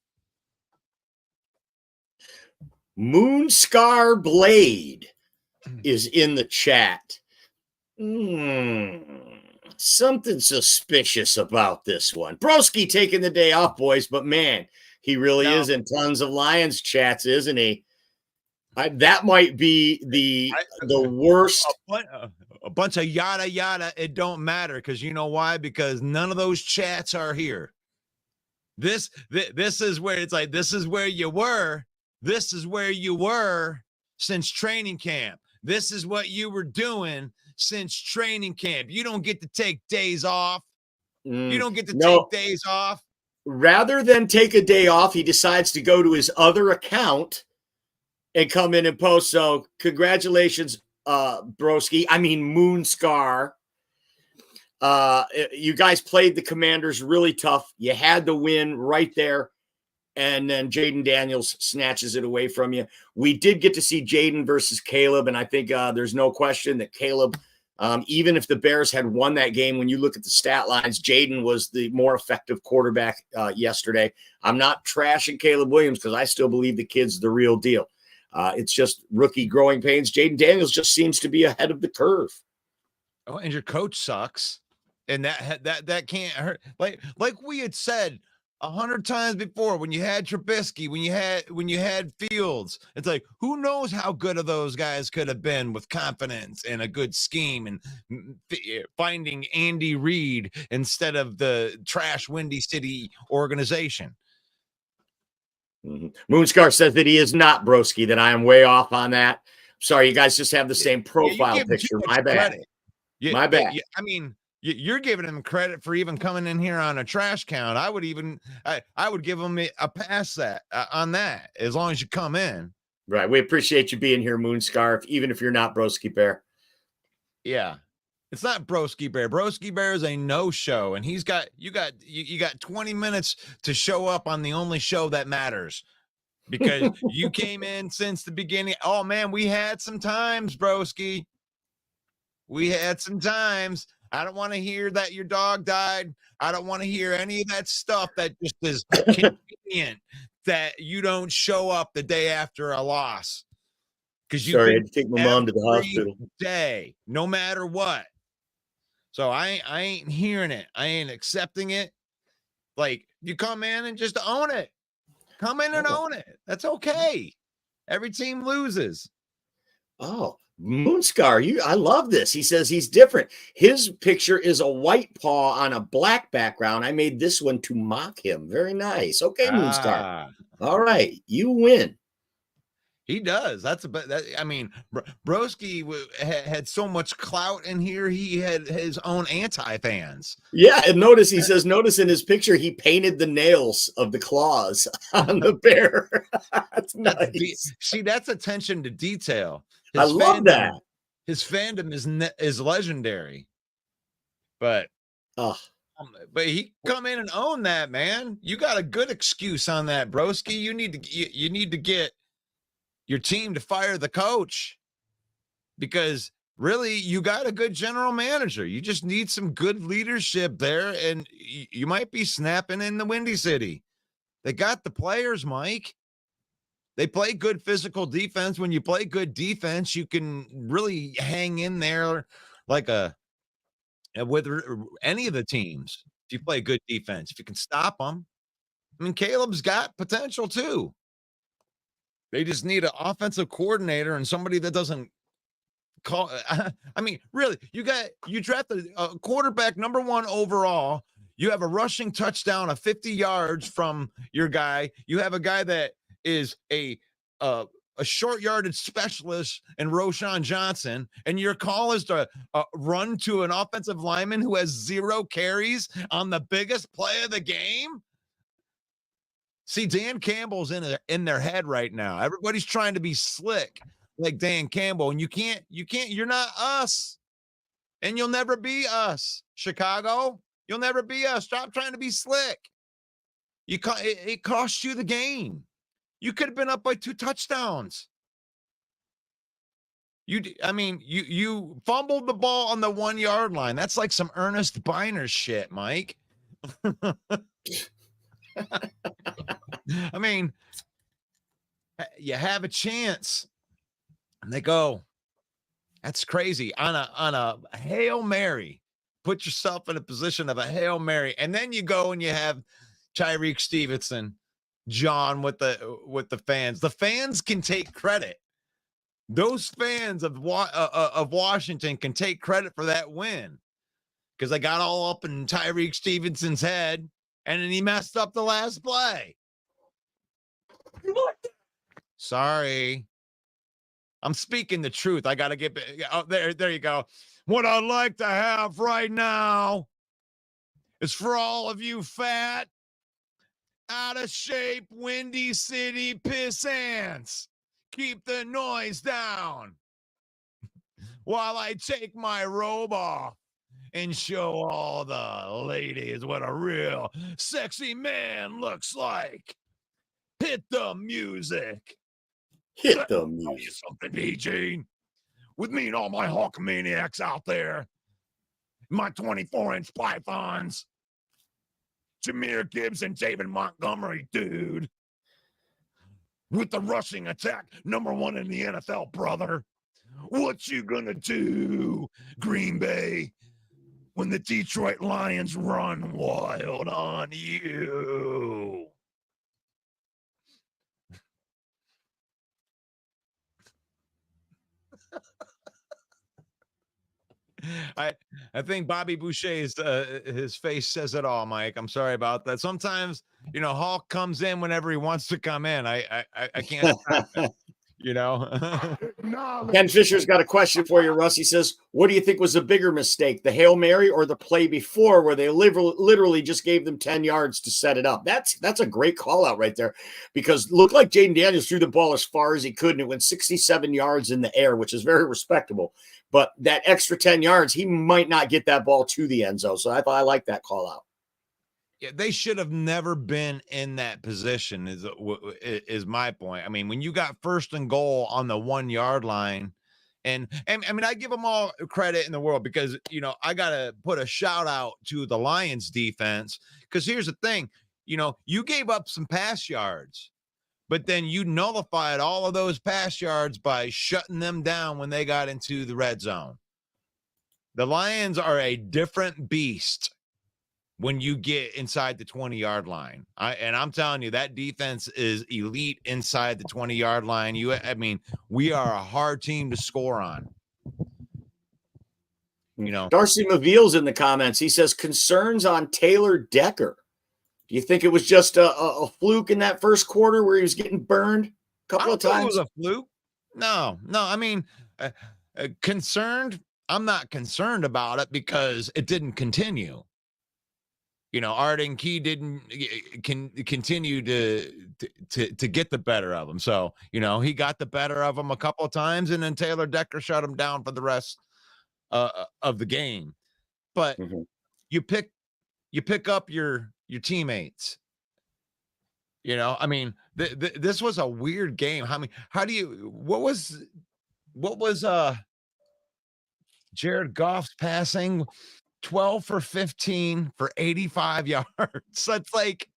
Moonscar Blade is in the chat. Something suspicious about this one. Broski taking the day off, boys, but man, he really is in tons of Lions chats, isn't he? That might be the worst. A bunch of yada yada. It don't matter because you know why? Because none of those chats are here. This is where it's like, this is where you were. This is where you were since training camp. This is what you were doing since training camp. You don't get to take days off. You don't get to take days off. Rather than take a day off, he decides to go to his other account and come in and post. So congratulations, Broski. I mean, Moonscar. You guys played the Commanders really tough. You had the win right there. And then Jaden Daniels snatches it away from you. We did get to see Jaden versus Caleb. And I think there's no question that Caleb, even if the Bears had won that game, when you look at the stat lines, Jaden was the more effective quarterback yesterday. I'm not trashing Caleb Williams because I still believe the kid's the real deal. It's just rookie growing pains. Jaden Daniels just seems to be ahead of the curve. Oh, and your coach sucks. And that can't hurt. Like we had said 100 times before, when you had Trubisky, when you had Fields, it's like, who knows how good of those guys could have been with confidence and a good scheme and finding Andy Reid instead of the trash Windy City organization. Moonscar says that he is not Broski, that I am way off on that. Sorry, you guys just have the same profile picture. My bad. My bad. I mean, you're giving him credit for even coming in here on a trash count. I would give him a pass on that as long as you come in. Right. We appreciate you being here, Moonscar, even if you're not Broski Bear. Yeah. It's not Broski Bear. Broski Bear is a no-show, and you got 20 minutes to show up on the only show that matters because you came in since the beginning. Oh man, we had some times, Broski. We had some times. I don't want to hear that your dog died. I don't want to hear any of that stuff that just is convenient that you don't show up the day after a loss. Because you had to take my mom to the hospital. Day, no matter what. So I ain't hearing it. I ain't accepting it. Like, you come in and just own it. Come in and own it. That's okay. Every team loses. Oh. Moonscar, I love this. He says he's different. His picture is a white paw on a black background. I made this one to mock him. Very nice. Okay, Moonscar. All right, you win. He does. Broski had so much clout in here. He had his own anti-fans. Yeah, and notice in his picture, he painted the nails of the claws on the bear. That's nice. See, that's attention to detail. I love that. His fandom is legendary. But he come in and own that, man. You got a good excuse on that, Broski. You need to get your team to fire the coach because really you got a good general manager. You just need some good leadership there, and you might be snapping in the Windy City. They got the players, Mike. They play good physical defense. When you play good defense, you can really hang in there like with any of the teams. If you play good defense, if you can stop them. I mean, Caleb's got potential too. They just need an offensive coordinator and somebody that doesn't call. I mean, really, you drafted a quarterback #1 overall. You have a rushing touchdown of 50 yards from your guy. You have a guy that is a a short yardage specialist and Roshan Johnson, and your call is to run to an offensive lineman who has 0 carries on the biggest play of the game. See, Dan Campbell's in their head right now. Everybody's trying to be slick like Dan Campbell, and you can't, you're not us, and you'll never be us, Chicago. You'll never be us. Stop trying to be slick. It cost you the game. You could have been up by 2 touchdowns. You fumbled the ball on the 1 yard line. That's like some Ernest Biner shit, Mike. I mean, you have a chance, and they go. That's crazy on a Hail Mary. Put yourself in a position of a Hail Mary, and then you go and you have Tyreek Stevenson, John with the fans. The fans can take credit. Those fans of Washington can take credit for that win because they got all up in Tyreek Stevenson's head, and then he messed up the last play. Sorry. I'm speaking the truth. I got to get there you go. What I'd like to have right now is for all of you fat, out of shape, Windy City pissants. Keep the noise down while I take my robe off and show all the ladies what a real sexy man looks like. Hit the music. Hit the Tell you music. something, Eugene. With me and all my Hulkamaniacs out there, my 24-inch pythons, Jameer Gibbs and David Montgomery, dude. With the rushing attack, #1 in the NFL, brother. What you gonna do, Green Bay, when the Detroit Lions run wild on you? I think Bobby Boucher's his face says it all, Mike. I'm sorry about that. Sometimes, Hulk comes in whenever he wants to come in. I can't stop it, Ken Fisher's got a question for you, Russ. He says, what do you think was a bigger mistake, the Hail Mary or the play before where they literally just gave them 10 yards to set it up? That's a great call out right there, because it looked like Jaden Daniels threw the ball as far as he could, and it went 67 yards in the air, which is very respectable. But that extra 10 yards, he might not get that ball to the end zone. So I like that call out. Yeah, they should have never been in that position is my point. I mean, when you got 1st and goal on the 1 yard line, and I mean, I give them all credit in the world because, I got to put a shout out to the Lions defense, because here's the thing, you gave up some pass yards, but then you nullified all of those pass yards by shutting them down when they got into the red zone. The Lions are a different beast when you get inside the 20-yard line. I'm telling you, that defense is elite inside the 20-yard line. We are a hard team to score on. Darcy Maviel's in the comments. He says, concerns on Taylor Decker. Do you think it was just a fluke in that first quarter where he was getting burned a couple of times? It was a fluke. No. I mean, concerned. I'm not concerned about it because it didn't continue. Arden Key didn't continue to get the better of him. So, he got the better of him a couple of times, and then Taylor Decker shut him down for the rest of the game. But you pick up your teammates. This was a weird game. What was Jared Goff's passing? 12 for 15 for 85 yards. That's like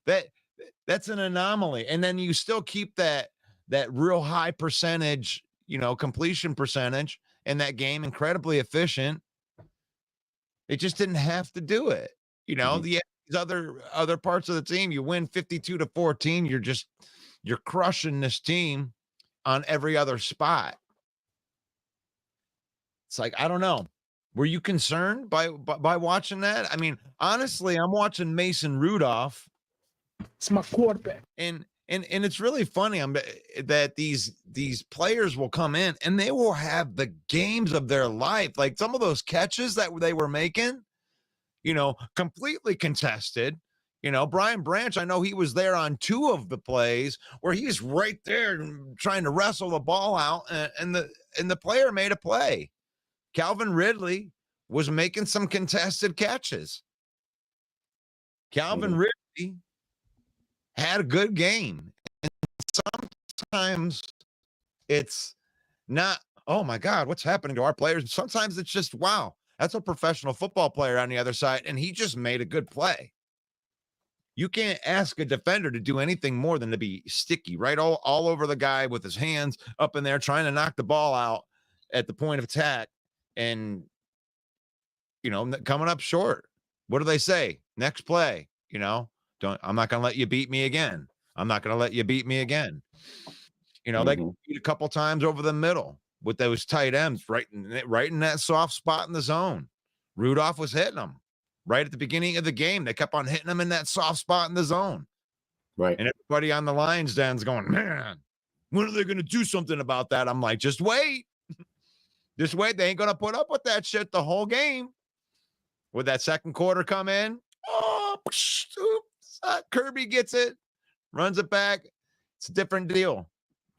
that's an anomaly. And then you still keep that real high percentage, completion percentage in that game, incredibly efficient. It just didn't have to do it. These other parts of the team, you win 52-14. You're crushing this team on every other spot. It's like, I don't know. Were you concerned by watching that? I mean, honestly, I'm watching Mason Rudolph. It's my quarterback. And And it's really funny that these players will come in and they will have the games of their life. Like some of those catches that they were making, completely contested. Brian Branch, I know he was there on 2 of the plays where he's right there trying to wrestle the ball out, and the player made a play. Calvin Ridley was making some contested catches. Calvin Ridley had a good game. And sometimes it's not, oh my God, what's happening to our players? Sometimes it's just, wow, that's a professional football player on the other side, and he just made a good play. You can't ask a defender to do anything more than to be sticky, right? All over the guy with his hands up in there trying to knock the ball out at the point of attack and, coming up short. What do they say? Next play, I'm not going to let you beat me again. I'm not going to let you beat me again. They beat a couple times over the middle with those tight ends right in that soft spot in the zone. Rudolph was hitting them. Right at the beginning of the game, they kept on hitting them in that soft spot in the zone. Right. And everybody on the Lions den's going, man, when are they going to do something about that? I'm like, just wait. Just wait. They ain't going to put up with that shit the whole game. Would that second quarter come in? Oh, oops, Kirby gets it, runs it back. It's a different deal.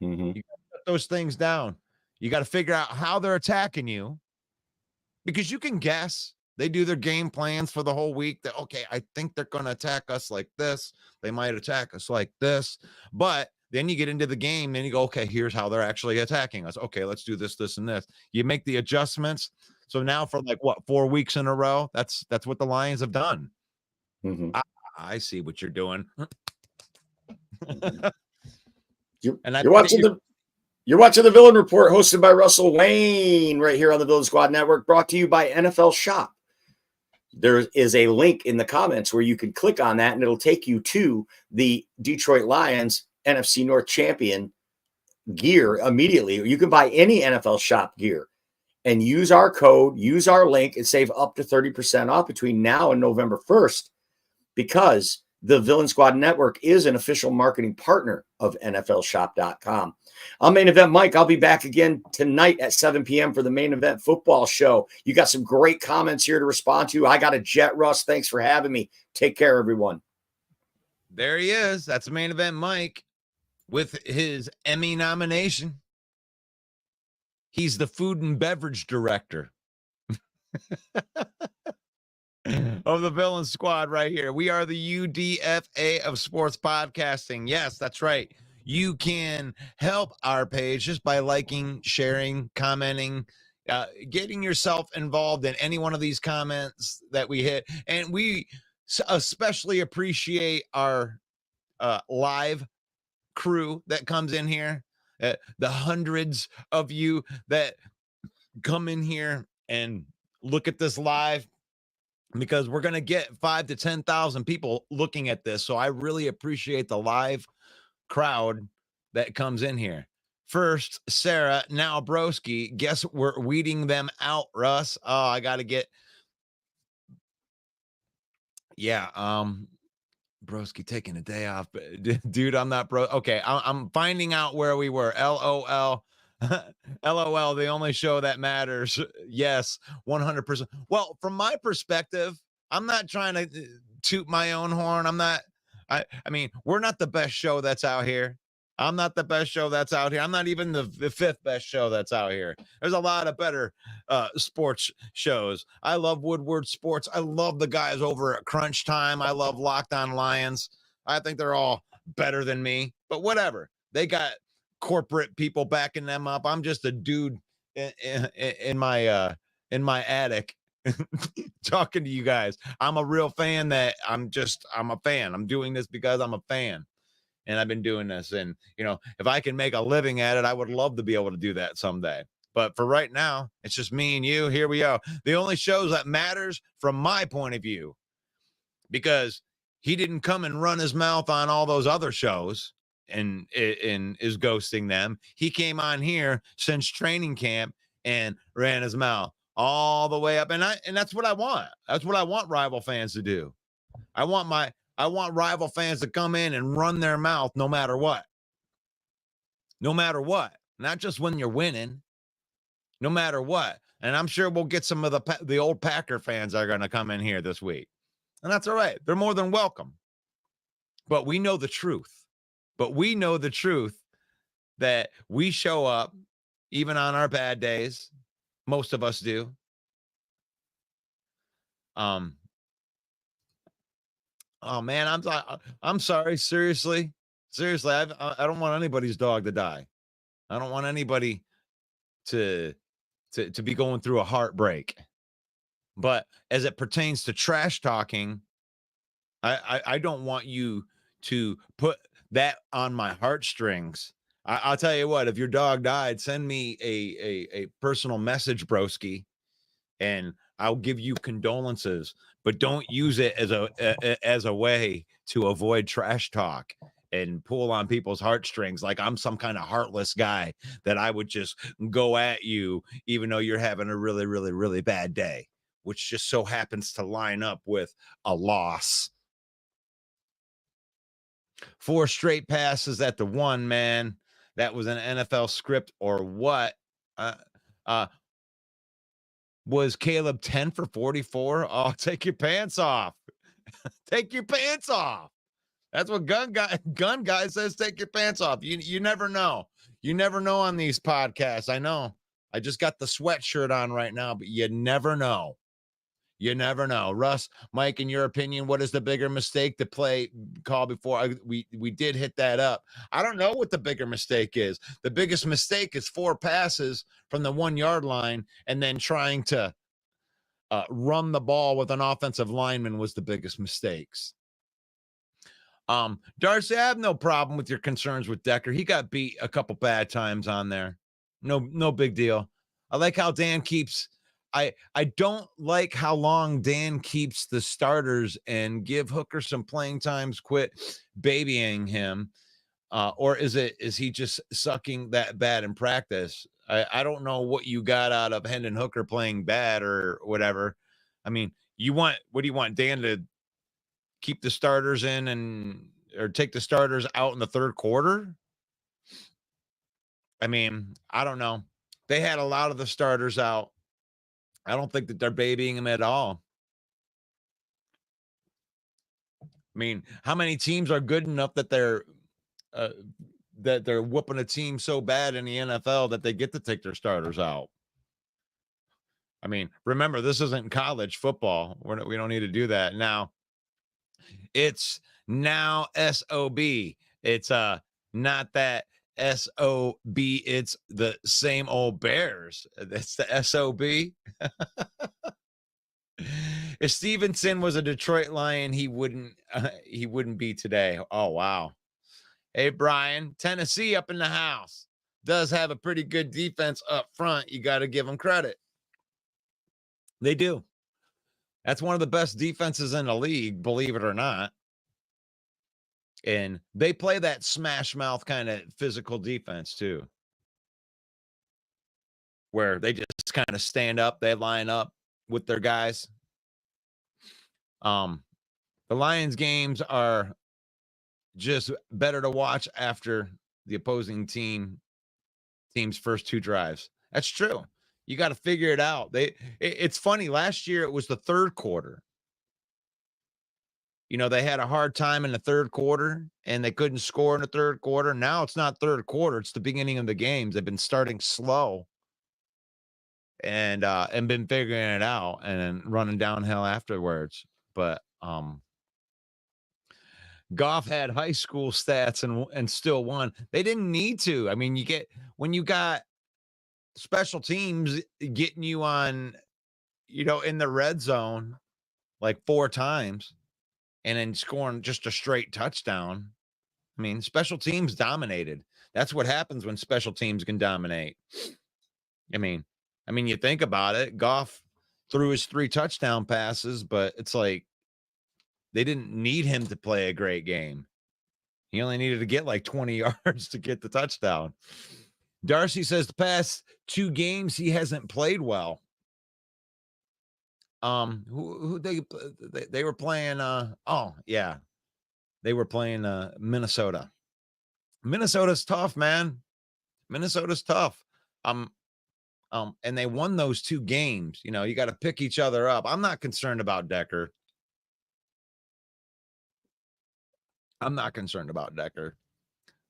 You got to put those things down. You got to figure out how they're attacking you, because you can guess. They do their game plans for the whole week that, okay, I think they're going to attack us like this. They might attack us like this. But then you get into the game and you go, okay, here's how they're actually attacking us. Okay, let's do this, this, and this. You make the adjustments. So now for 4 weeks in a row, that's what the Lions have done. I see what you're doing. You're watching the Villain Report, hosted by Russell Wayne, right here on the Villain Squad Network, brought to you by NFL Shop. There is a link in the comments where you can click on that, and it'll take you to the Detroit Lions NFC North champion gear immediately. You can buy any NFL Shop gear and use our code, use our link, and save up to 30% off between now and November 1st, because the Villain Squad Network is an official marketing partner of NFLshop.com. I'm Main Event Mike. I'll be back again tonight at 7 p.m. for the Main Event Football Show. You got some great comments here to respond to. I got a jet, Russ. Thanks for having me. Take care, everyone. There he is. That's Main Event Mike with his Emmy nomination. He's the food and beverage director of the Villain Squad right here. We are the UDFA of sports podcasting. Yes, that's right. You can help our page just by liking, sharing, commenting, getting yourself involved in any one of these comments that we hit. And we especially appreciate our live crew that comes in here, the hundreds of you that come in here and look at this live, because we're going to get 5,000 to 10,000 people looking at this. So I really appreciate the live crowd that comes in here. First, Sarah, now Broski. Guess we're weeding them out, Russ. Oh, I got to get. Yeah. Broski taking a day off. Dude, I'm not bro. Okay. I'm finding out where we were. LOL. LOL, the only show that matters. Yes, 100%. Well, from my perspective, I'm not trying to toot my own horn. I mean, we're not the best show that's out here. I'm not the best show that's out here. I'm not even the fifth best show that's out here. There's a lot of better sports shows. I love Woodward Sports. I love the guys over at Crunch Time. I love Locked On Lions. I think they're all better than me, but whatever. They got corporate people backing them up. I'm just a dude in my attic talking to you guys. I'm a real fan I'm a fan. I'm doing this because I'm a fan, and I've been doing this. And, if I can make a living at it, I would love to be able to do that someday. But for right now, it's just me and you. Here we are. The only shows that matters from my point of view, because he didn't come and run his mouth on all those other shows and is ghosting them. He came on here since training camp and ran his mouth all the way up. And that's what I want. That's what I want rival fans to do. I want I want rival fans to come in and run their mouth no matter what. No matter what. Not just when you're winning. No matter what. And I'm sure we'll get some of the old Packer fans that are going to come in here this week. And that's all right. They're more than welcome. But we know the truth. But we know the truth that we show up even on our bad days. Most of us do. Oh man, I'm sorry. Seriously, I don't want anybody's dog to die. I don't want anybody to be going through a heartbreak. But as it pertains to trash talking, I don't want you to put that on my heartstrings. I'll tell you what, if your dog died, send me a personal message, broski, and I'll give you condolences, but don't use it as a way to avoid trash talk and pull on people's heartstrings like I'm some kind of heartless guy that I would just go at you even though you're having a really, really, really bad day, which just so happens to line up with a loss. 4 straight passes at the 1, man. That was an NFL script or what? Was Caleb 10 for 44? Oh, take your pants off. Take your pants off. That's what gun guy says. Take your pants off. You never know. You never know on these podcasts. I know. I just got the sweatshirt on right now, but you never know. You never know. Russ, Mike, in your opinion, what is the bigger mistake to play call before? We did hit that up. I don't know what the bigger mistake is. The biggest mistake is 4 passes from the 1-yard line and then trying to run the ball with an offensive lineman was the biggest mistakes. Darcy, I have no problem with your concerns with Decker. He got beat a couple bad times on there. No big deal. I like how Dan keeps... I don't like how long Dan keeps the starters and give Hooker some playing times, quit babying him. Or is he just sucking that bad in practice? I don't know what you got out of Hendon Hooker playing bad or whatever. I mean, what do you want, Dan to keep the starters in or take the starters out in the 3rd quarter? I mean, I don't know. They had a lot of the starters out. I don't think that they're babying him at all. I mean, how many teams are good enough that they're whooping a team so bad in the NFL that they get to take their starters out? I mean, remember, this isn't college football. We don't need to do that now. It's now SOB. It's not that SOB. It's the same old Bears. That's the SOB. If Stevenson was a Detroit Lion, he wouldn't be today. Oh, wow. Hey, Brian, Tennessee up in the house. Does have a pretty good defense up front. You got to give them credit. They do. That's one of the best defenses in the league, believe it or not. And they play that smash mouth kind of physical defense too, where they just kind of stand up, they line up with their guys. The Lions games are just better to watch after the opposing team's first 2 drives. That's true. You got to figure it out. It's funny. Last year, it was the 3rd quarter. You know, they had a hard time in the 3rd quarter and they couldn't score in the 3rd quarter. Now it's not 3rd quarter. It's the beginning of the games. They've been starting slow and been figuring it out and then running downhill afterwards. But Goff had high school stats and still won. They didn't need to. I mean, when you got special teams getting you on, in the red zone like 4 times and then scoring just a straight touchdown. I mean, special teams dominated. That's what happens when special teams can dominate. I mean, you think about it, Goff threw his 3 touchdown passes, but it's like they didn't need him to play a great game. He only needed to get like 20 yards to get the touchdown. Darcy says the past 2 games he hasn't played well. Who they were playing? Oh yeah, They were playing Minnesota. Minnesota's tough, man. Minnesota's tough. And they won those 2 games. You know, you got to pick each other up. I'm not concerned about Decker. I'm not concerned about Decker.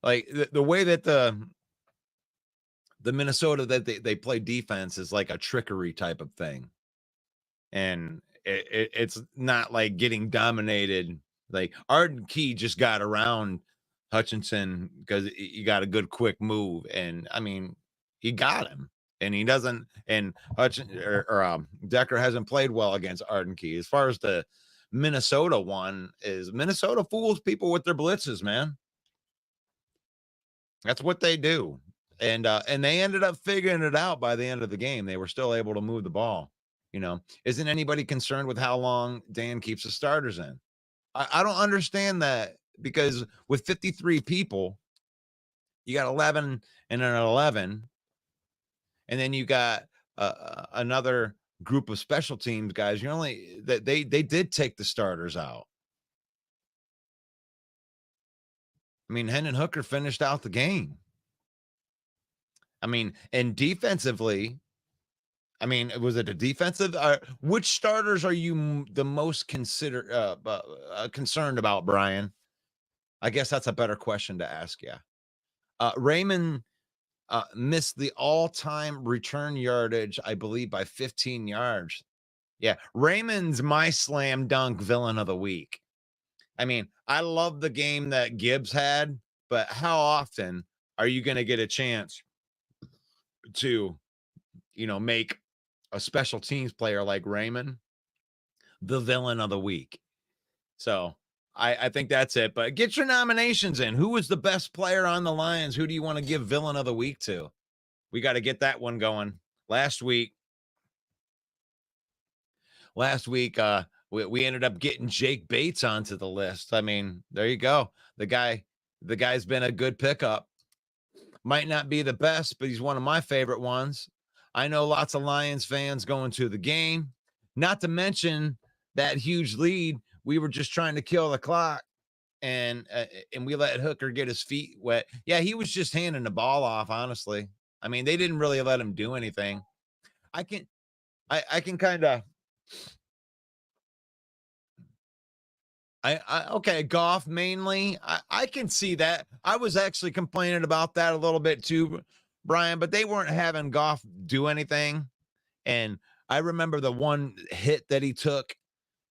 Like the way that the Minnesota that they play defense is like a trickery type of thing. And it's not like getting dominated. Like Arden Key just got around Hutchinson because he got a good quick move. And I mean, he got him. And he doesn't, and Decker hasn't played well against Arden Key. As far as the Minnesota one is, Minnesota fools people with their blitzes, man. That's what they do. And they ended up figuring it out by the end of the game. They were still able to move the ball. You know, isn't anybody concerned with how long Dan keeps the starters in? I don't understand that, because with 53 people, you got 11 and an 11. And then you got another group of special teams guys. You're only that they did take the starters out. I mean, Hendon Hooker finished out the game. I mean, and defensively, I mean, was it a defensive? Which starters are you the most concerned about, Brian? I guess that's a better question to ask you. Raymond missed the all-time return yardage, I believe, by 15 yards. Yeah, Raymond's my slam dunk villain of the week. I mean, I love the game that Gibbs had, but how often are you going to get a chance to, you know, make a special teams player like Raymond the villain of the week? So I think that's it. But get your nominations in. Who was the best player on the Lions? Who do you want to give villain of the week to? We got to get that one going. Last week, we ended up getting Jake Bates onto the list. I mean, there you go. The guy's been a good pickup. Might not be the best, but he's one of my favorite ones. I know lots of Lions fans going to the game. Not to mention that huge lead. We were just trying to kill the clock, and we let Hooker get his feet wet. Yeah, he was just handing the ball off, honestly. I mean, they didn't really let him do anything. I can kind of okay, Goff mainly. I can see that. I was actually complaining about that a little bit too, Brian, but they weren't having Goff do anything. And I remember the one hit that he took,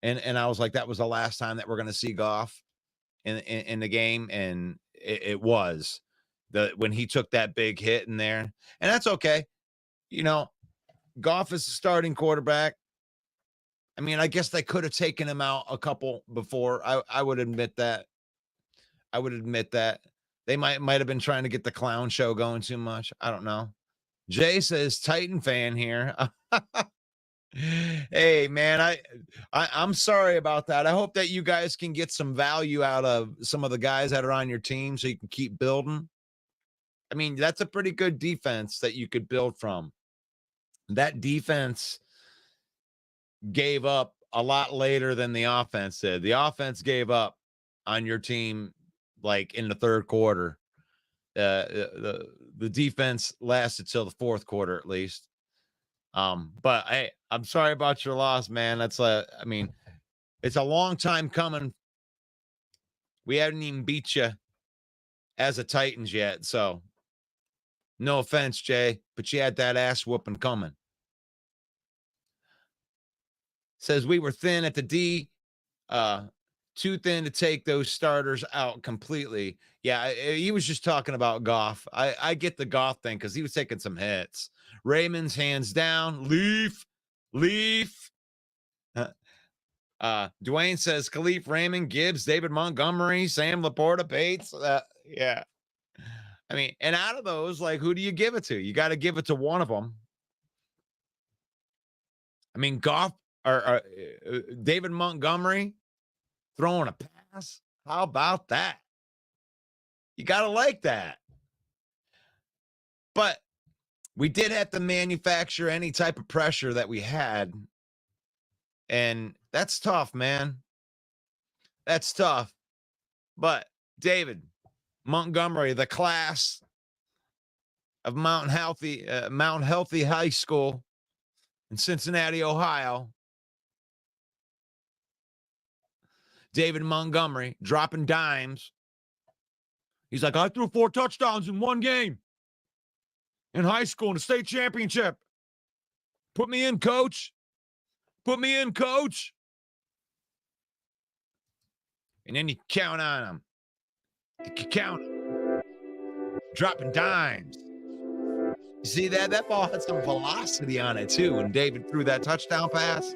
and I was like, that was the last time that we're going to see Goff in the game. And it was when he took that big hit in there. And that's okay. You know, Goff is the starting quarterback. I mean, I guess they could have taken him out a couple before. I would admit that. I would admit that. They might have been trying to get the clown show going too much. I don't know. Jay says Titan fan here. Hey man, I'm sorry about that. I hope that you guys can get some value out of some of the guys that are on your team so you can keep building. I mean, that's a pretty good defense that you could build from. That defense gave up a lot later than the offense did. The offense gave up on your team like in the third quarter. The defense lasted till the fourth quarter at least. But I'm sorry about your loss, man. That's I mean, it's a long time coming. We haven't even beat you as a Titans yet. So no offense, Jay, but you had that ass whooping coming. Says we were thin at the D, too thin to take those starters out completely. Yeah, he was just talking about Goff. I get the Goff thing because he was taking some hits. Raymond's hands down. Leaf. Dwayne says Khalif, Raymond, Gibbs, David Montgomery, Sam Laporta, Bates. Yeah. I mean, and out of those, like, who do you give it to? You got to give it to one of them. I mean, Goff or David Montgomery throwing a pass. How about that? You got to like that. But we did have to manufacture any type of pressure that we had. And that's tough, man. That's tough. But David Montgomery, the class of Mount Healthy High School in Cincinnati, Ohio. David Montgomery dropping dimes. He's like, I threw 4 touchdowns in one game in high school in a state championship. Put me in, coach. Put me in, coach. And then you count on him. You count him. Dropping dimes. You see that? That ball had some velocity on it, too, when David threw that touchdown pass.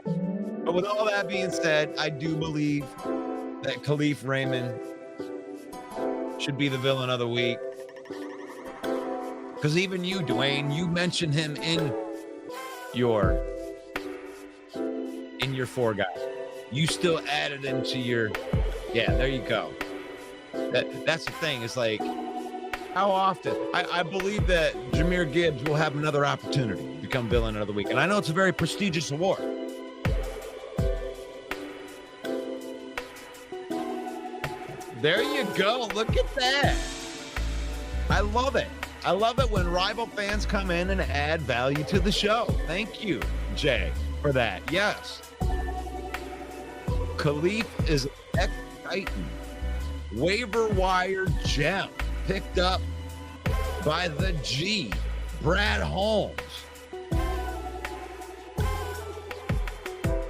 But with all that being said, I do believe that Khalif Raymond should be the villain of the week. Because even you, Dwayne, you mentioned him in your 4 guy. You still added him to your, yeah, there you go. That's the thing. It's like, how often? I believe that Jahmyr Gibbs will have another opportunity to become villain of the week. And I know it's a very prestigious award. There you go. Look at that. I love it. I love it when rival fans come in and add value to the show. Thank you, Jay, for that. Yes. Khalif is an ex-Titan. Waiver wire gem picked up by the G, Brad Holmes.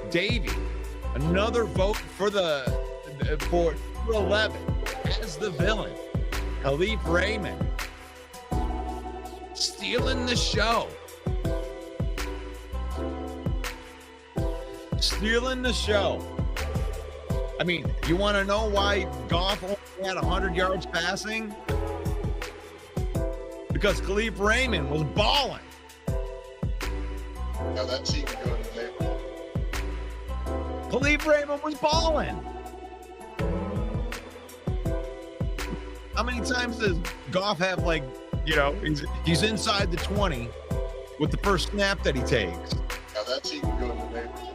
Davey, another vote for 11 as the villain. Khalif Raymond stealing the show. Stealing the show. I mean, you want to know why Goff only had 100 yards passing? Because Khalif Raymond was balling. Now that team can go to the neighborhood. Khalif Raymond was balling. How many times does Goff have, like, you know, he's inside the 20 with the first snap that he takes? Now that team can go to the neighborhood.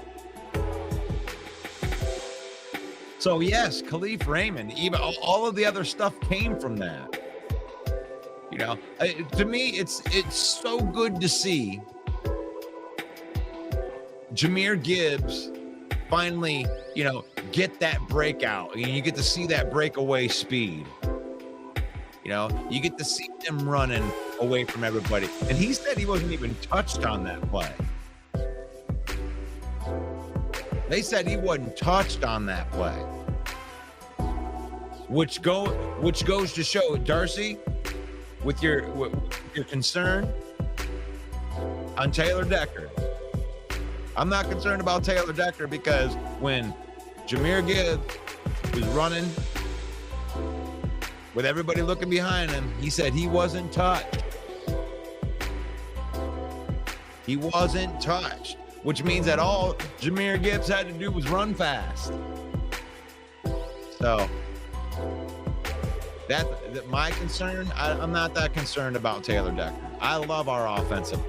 So yes, Khalif Raymond, even all of the other stuff came from that. You know, to me, it's so good to see Jahmyr Gibbs finally, you know, get that breakout. You get to see that breakaway speed. You know, you get to see him running away from everybody. And he said he wasn't even touched on that play. They said he wasn't touched on that play. Which goes to show, Darcy, with your concern on Taylor Decker. I'm not concerned about Taylor Decker because when Jahmyr Gibbs was running with everybody looking behind him, he said he wasn't touched. He wasn't touched, which means that all Jahmyr Gibbs had to do was run fast. So that my concern, I'm not that concerned about Taylor Decker. I love our offensive.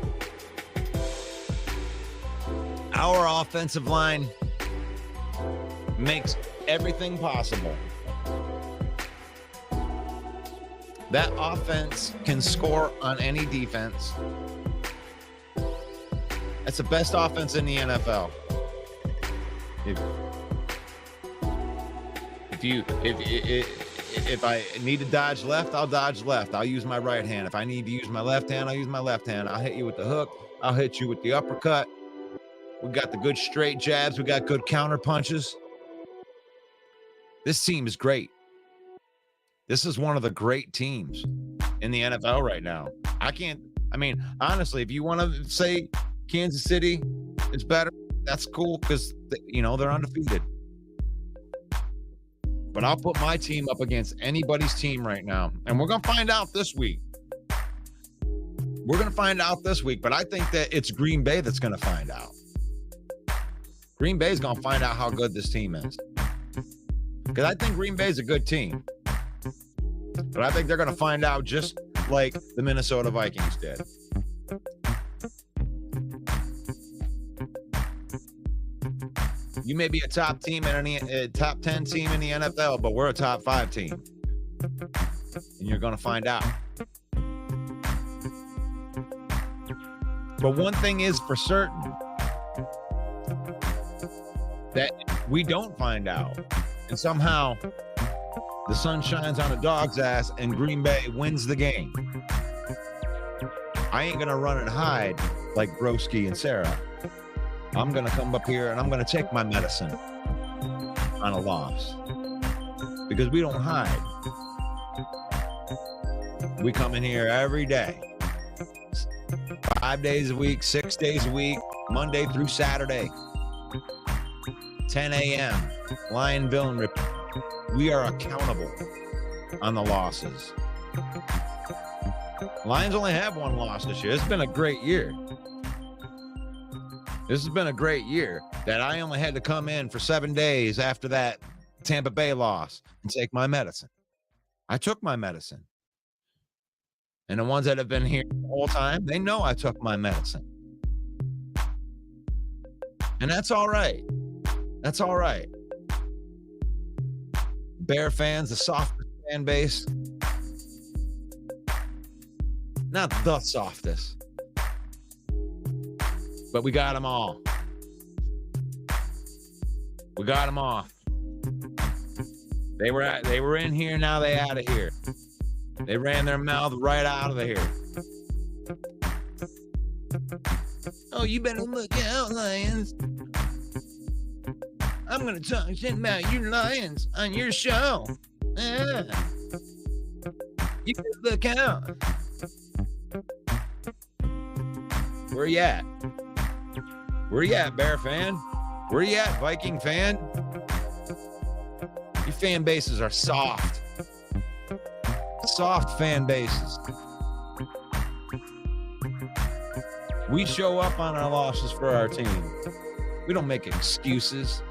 Our offensive line makes everything possible. That offense can score on any defense. That's the best offense in the NFL. If I need to dodge left, I'll dodge left. I'll use my right hand. If I need to use my left hand, I'll use my left hand. I'll hit you with the hook. I'll hit you with the uppercut. We got the good straight jabs. We got good counter punches. This team is great. This is one of the great teams in the NFL right now. Honestly, if you want to say Kansas City is better, that's cool because, you know, they're undefeated. But I'll put my team up against anybody's team right now. And we're going to find out this week. We're going to find out this week, but I think that it's Green Bay that's going to find out. Green Bay is going to find out how good this team is. Because I think Green Bay is a good team. But I think they're going to find out just like the Minnesota Vikings did. You may be a top team in any top 10 team in the NFL, but we're a top 5 team. And you're going to find out. But one thing is for certain, that we don't find out. And somehow the sun shines on a dog's ass and Green Bay wins the game. I ain't going to run and hide like Broski and Sarah. I'm going to come up here and I'm going to take my medicine on a loss. Because we don't hide. We come in here every day. 5 days a week, 6 days a week, Monday through Saturday. 10 a.m. Lion Villain Report. We are accountable on the losses. Lions only have one loss this year. It's been a great year. This has been a great year that I only had to come in for 7 days after that Tampa Bay loss and take my medicine. I took my medicine. And the ones that have been here the whole time, they know I took my medicine. And that's all right. That's all right. Bear fans, the softest fan base. Not the softest. But we got them all. We got them all. They were in here, now they out of here. They ran their mouth right out of here. Oh, you better look out, Lions. I'm going to talk shit about you Lions on your show. Yeah. You better look out. Where you at? Where you at, Bear fan? Where you at, Viking fan? Your fan bases are soft. Soft fan bases. We show up on our losses for our team. We don't make excuses.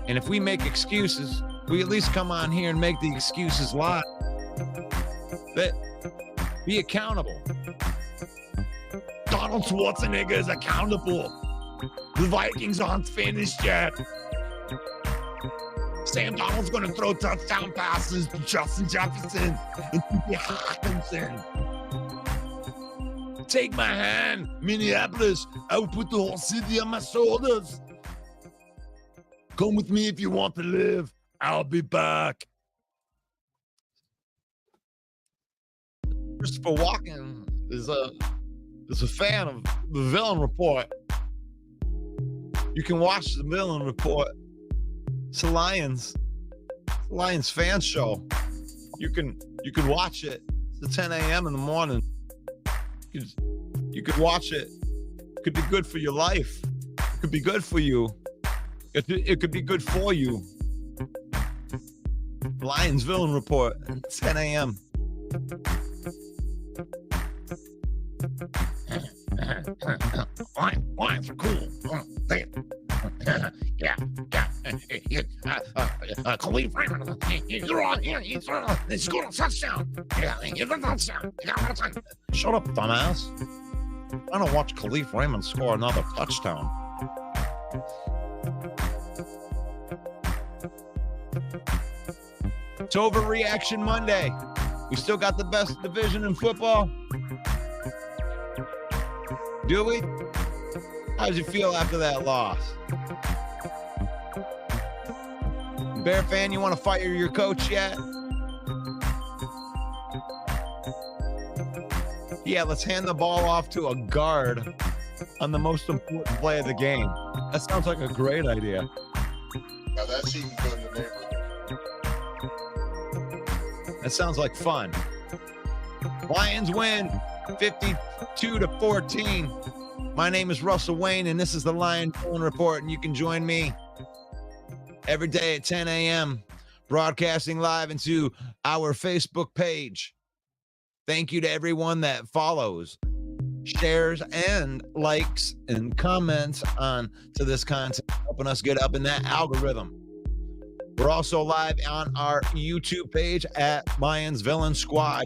And if we make excuses, we at least come on here and make the excuses live. But be accountable. Donald Schwarzenegger is accountable. The Vikings aren't finished yet. Sam Donald's going to throw touchdown passes to Justin Jefferson and T.J. Hawkinson. Take my hand, Minneapolis. I will put the whole city on my shoulders. Come with me if you want to live. I'll be back. Christopher Walken is a fan of the Villain Report. You can watch the Villain Report. It's a Lions fan show. You can watch it. It's at 10 a.m. in the morning. You could watch it. It could be good for your life. It could be good for you. It could be good for you. Lions Villain Report, 10 a.m. Lions are cool. Yeah. Khalif Raymond, you're on here. He scored a touchdown. Yeah, you got a touchdown. Shut up, dumbass. I don't watch Khalif Raymond score another touchdown. It's Overreaction Monday. We still got the best division in football. Do we? How did you feel after that loss? Bear fan, you want to fire your coach yet? Yeah, let's hand the ball off to a guard on the most important play of the game. That sounds like a great idea. Now that's even good in the neighborhood. That sounds like fun. Lions win 52-14. My name is Russell Wayne, and this is the Lion Villain Report, and you can join me every day at 10 a.m., broadcasting live into our Facebook page. Thank you to everyone that follows, shares, and likes and comments on to this content, helping us get up in that algorithm. We're also live on our YouTube page at Lions Villain Squad.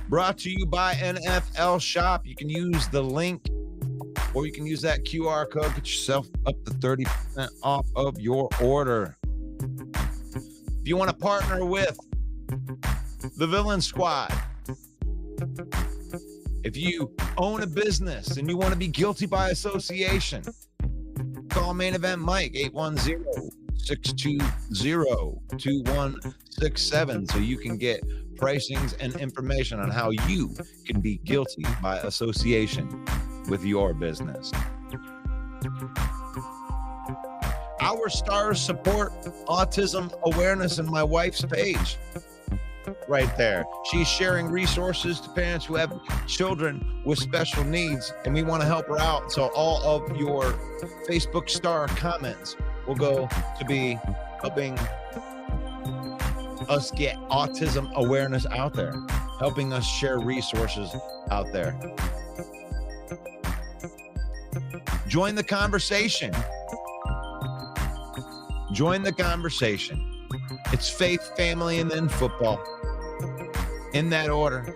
Brought to you by NFL Shop. You can use the link or you can use that QR code, get yourself up to 30% off of your order. If you want to partner with the Villain Squad, if you own a business and you want to be guilty by association, call Main Event Mike, 810-620-2167, so you can get pricings and information on how you can be guilty by association with your business. Our stars support autism awareness in my wife's page. Right there. She's sharing resources to parents who have children with special needs, and we want to help her out. So all of your Facebook star comments will go to be helping us get autism awareness out there, helping us share resources out there. Join the conversation. Join the conversation. It's faith, family, and then football. In that order.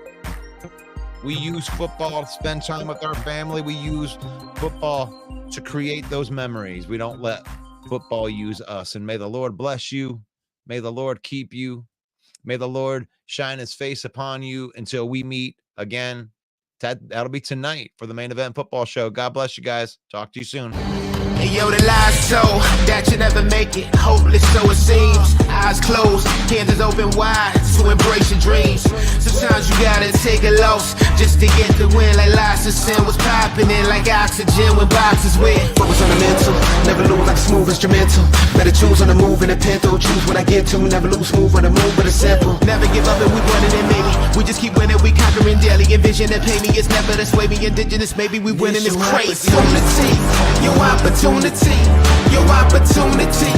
We use football to spend time with our family. We use football to create those memories. We don't let football use us. And may the Lord bless you. May the Lord keep you. May the Lord shine his face upon you until we meet again. That'll be tonight for the Main Event Football Show. God bless you guys. Talk to you soon. Hey, yo, the lies so that you never make it. Hopeless, so it seems. Eyes closed, hands open wide to embrace your dreams. Sometimes you gotta take a loss just to get the win. Like lots of sin was popping in like oxygen when boxes wet. Focus on the mental, never lose like a smooth instrumental. Better choose on the move in a pinto. Choose when I get to, never lose smooth on the move, but it's simple. Never give up and we running it, maybe. We just keep winning, we conquering daily. Envision that pay me, it's never this way. We indigenous, maybe we winning this crazy. Your opportunity, your opportunity,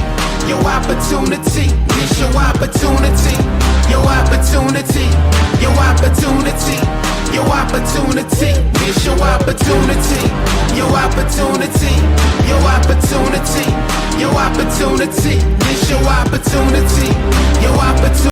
your opportunity. It's your opportunity, your opportunity, your opportunity, your opportunity. It's your opportunity, your opportunity, your opportunity, your opportunity. It's your opportunity, your opportunity.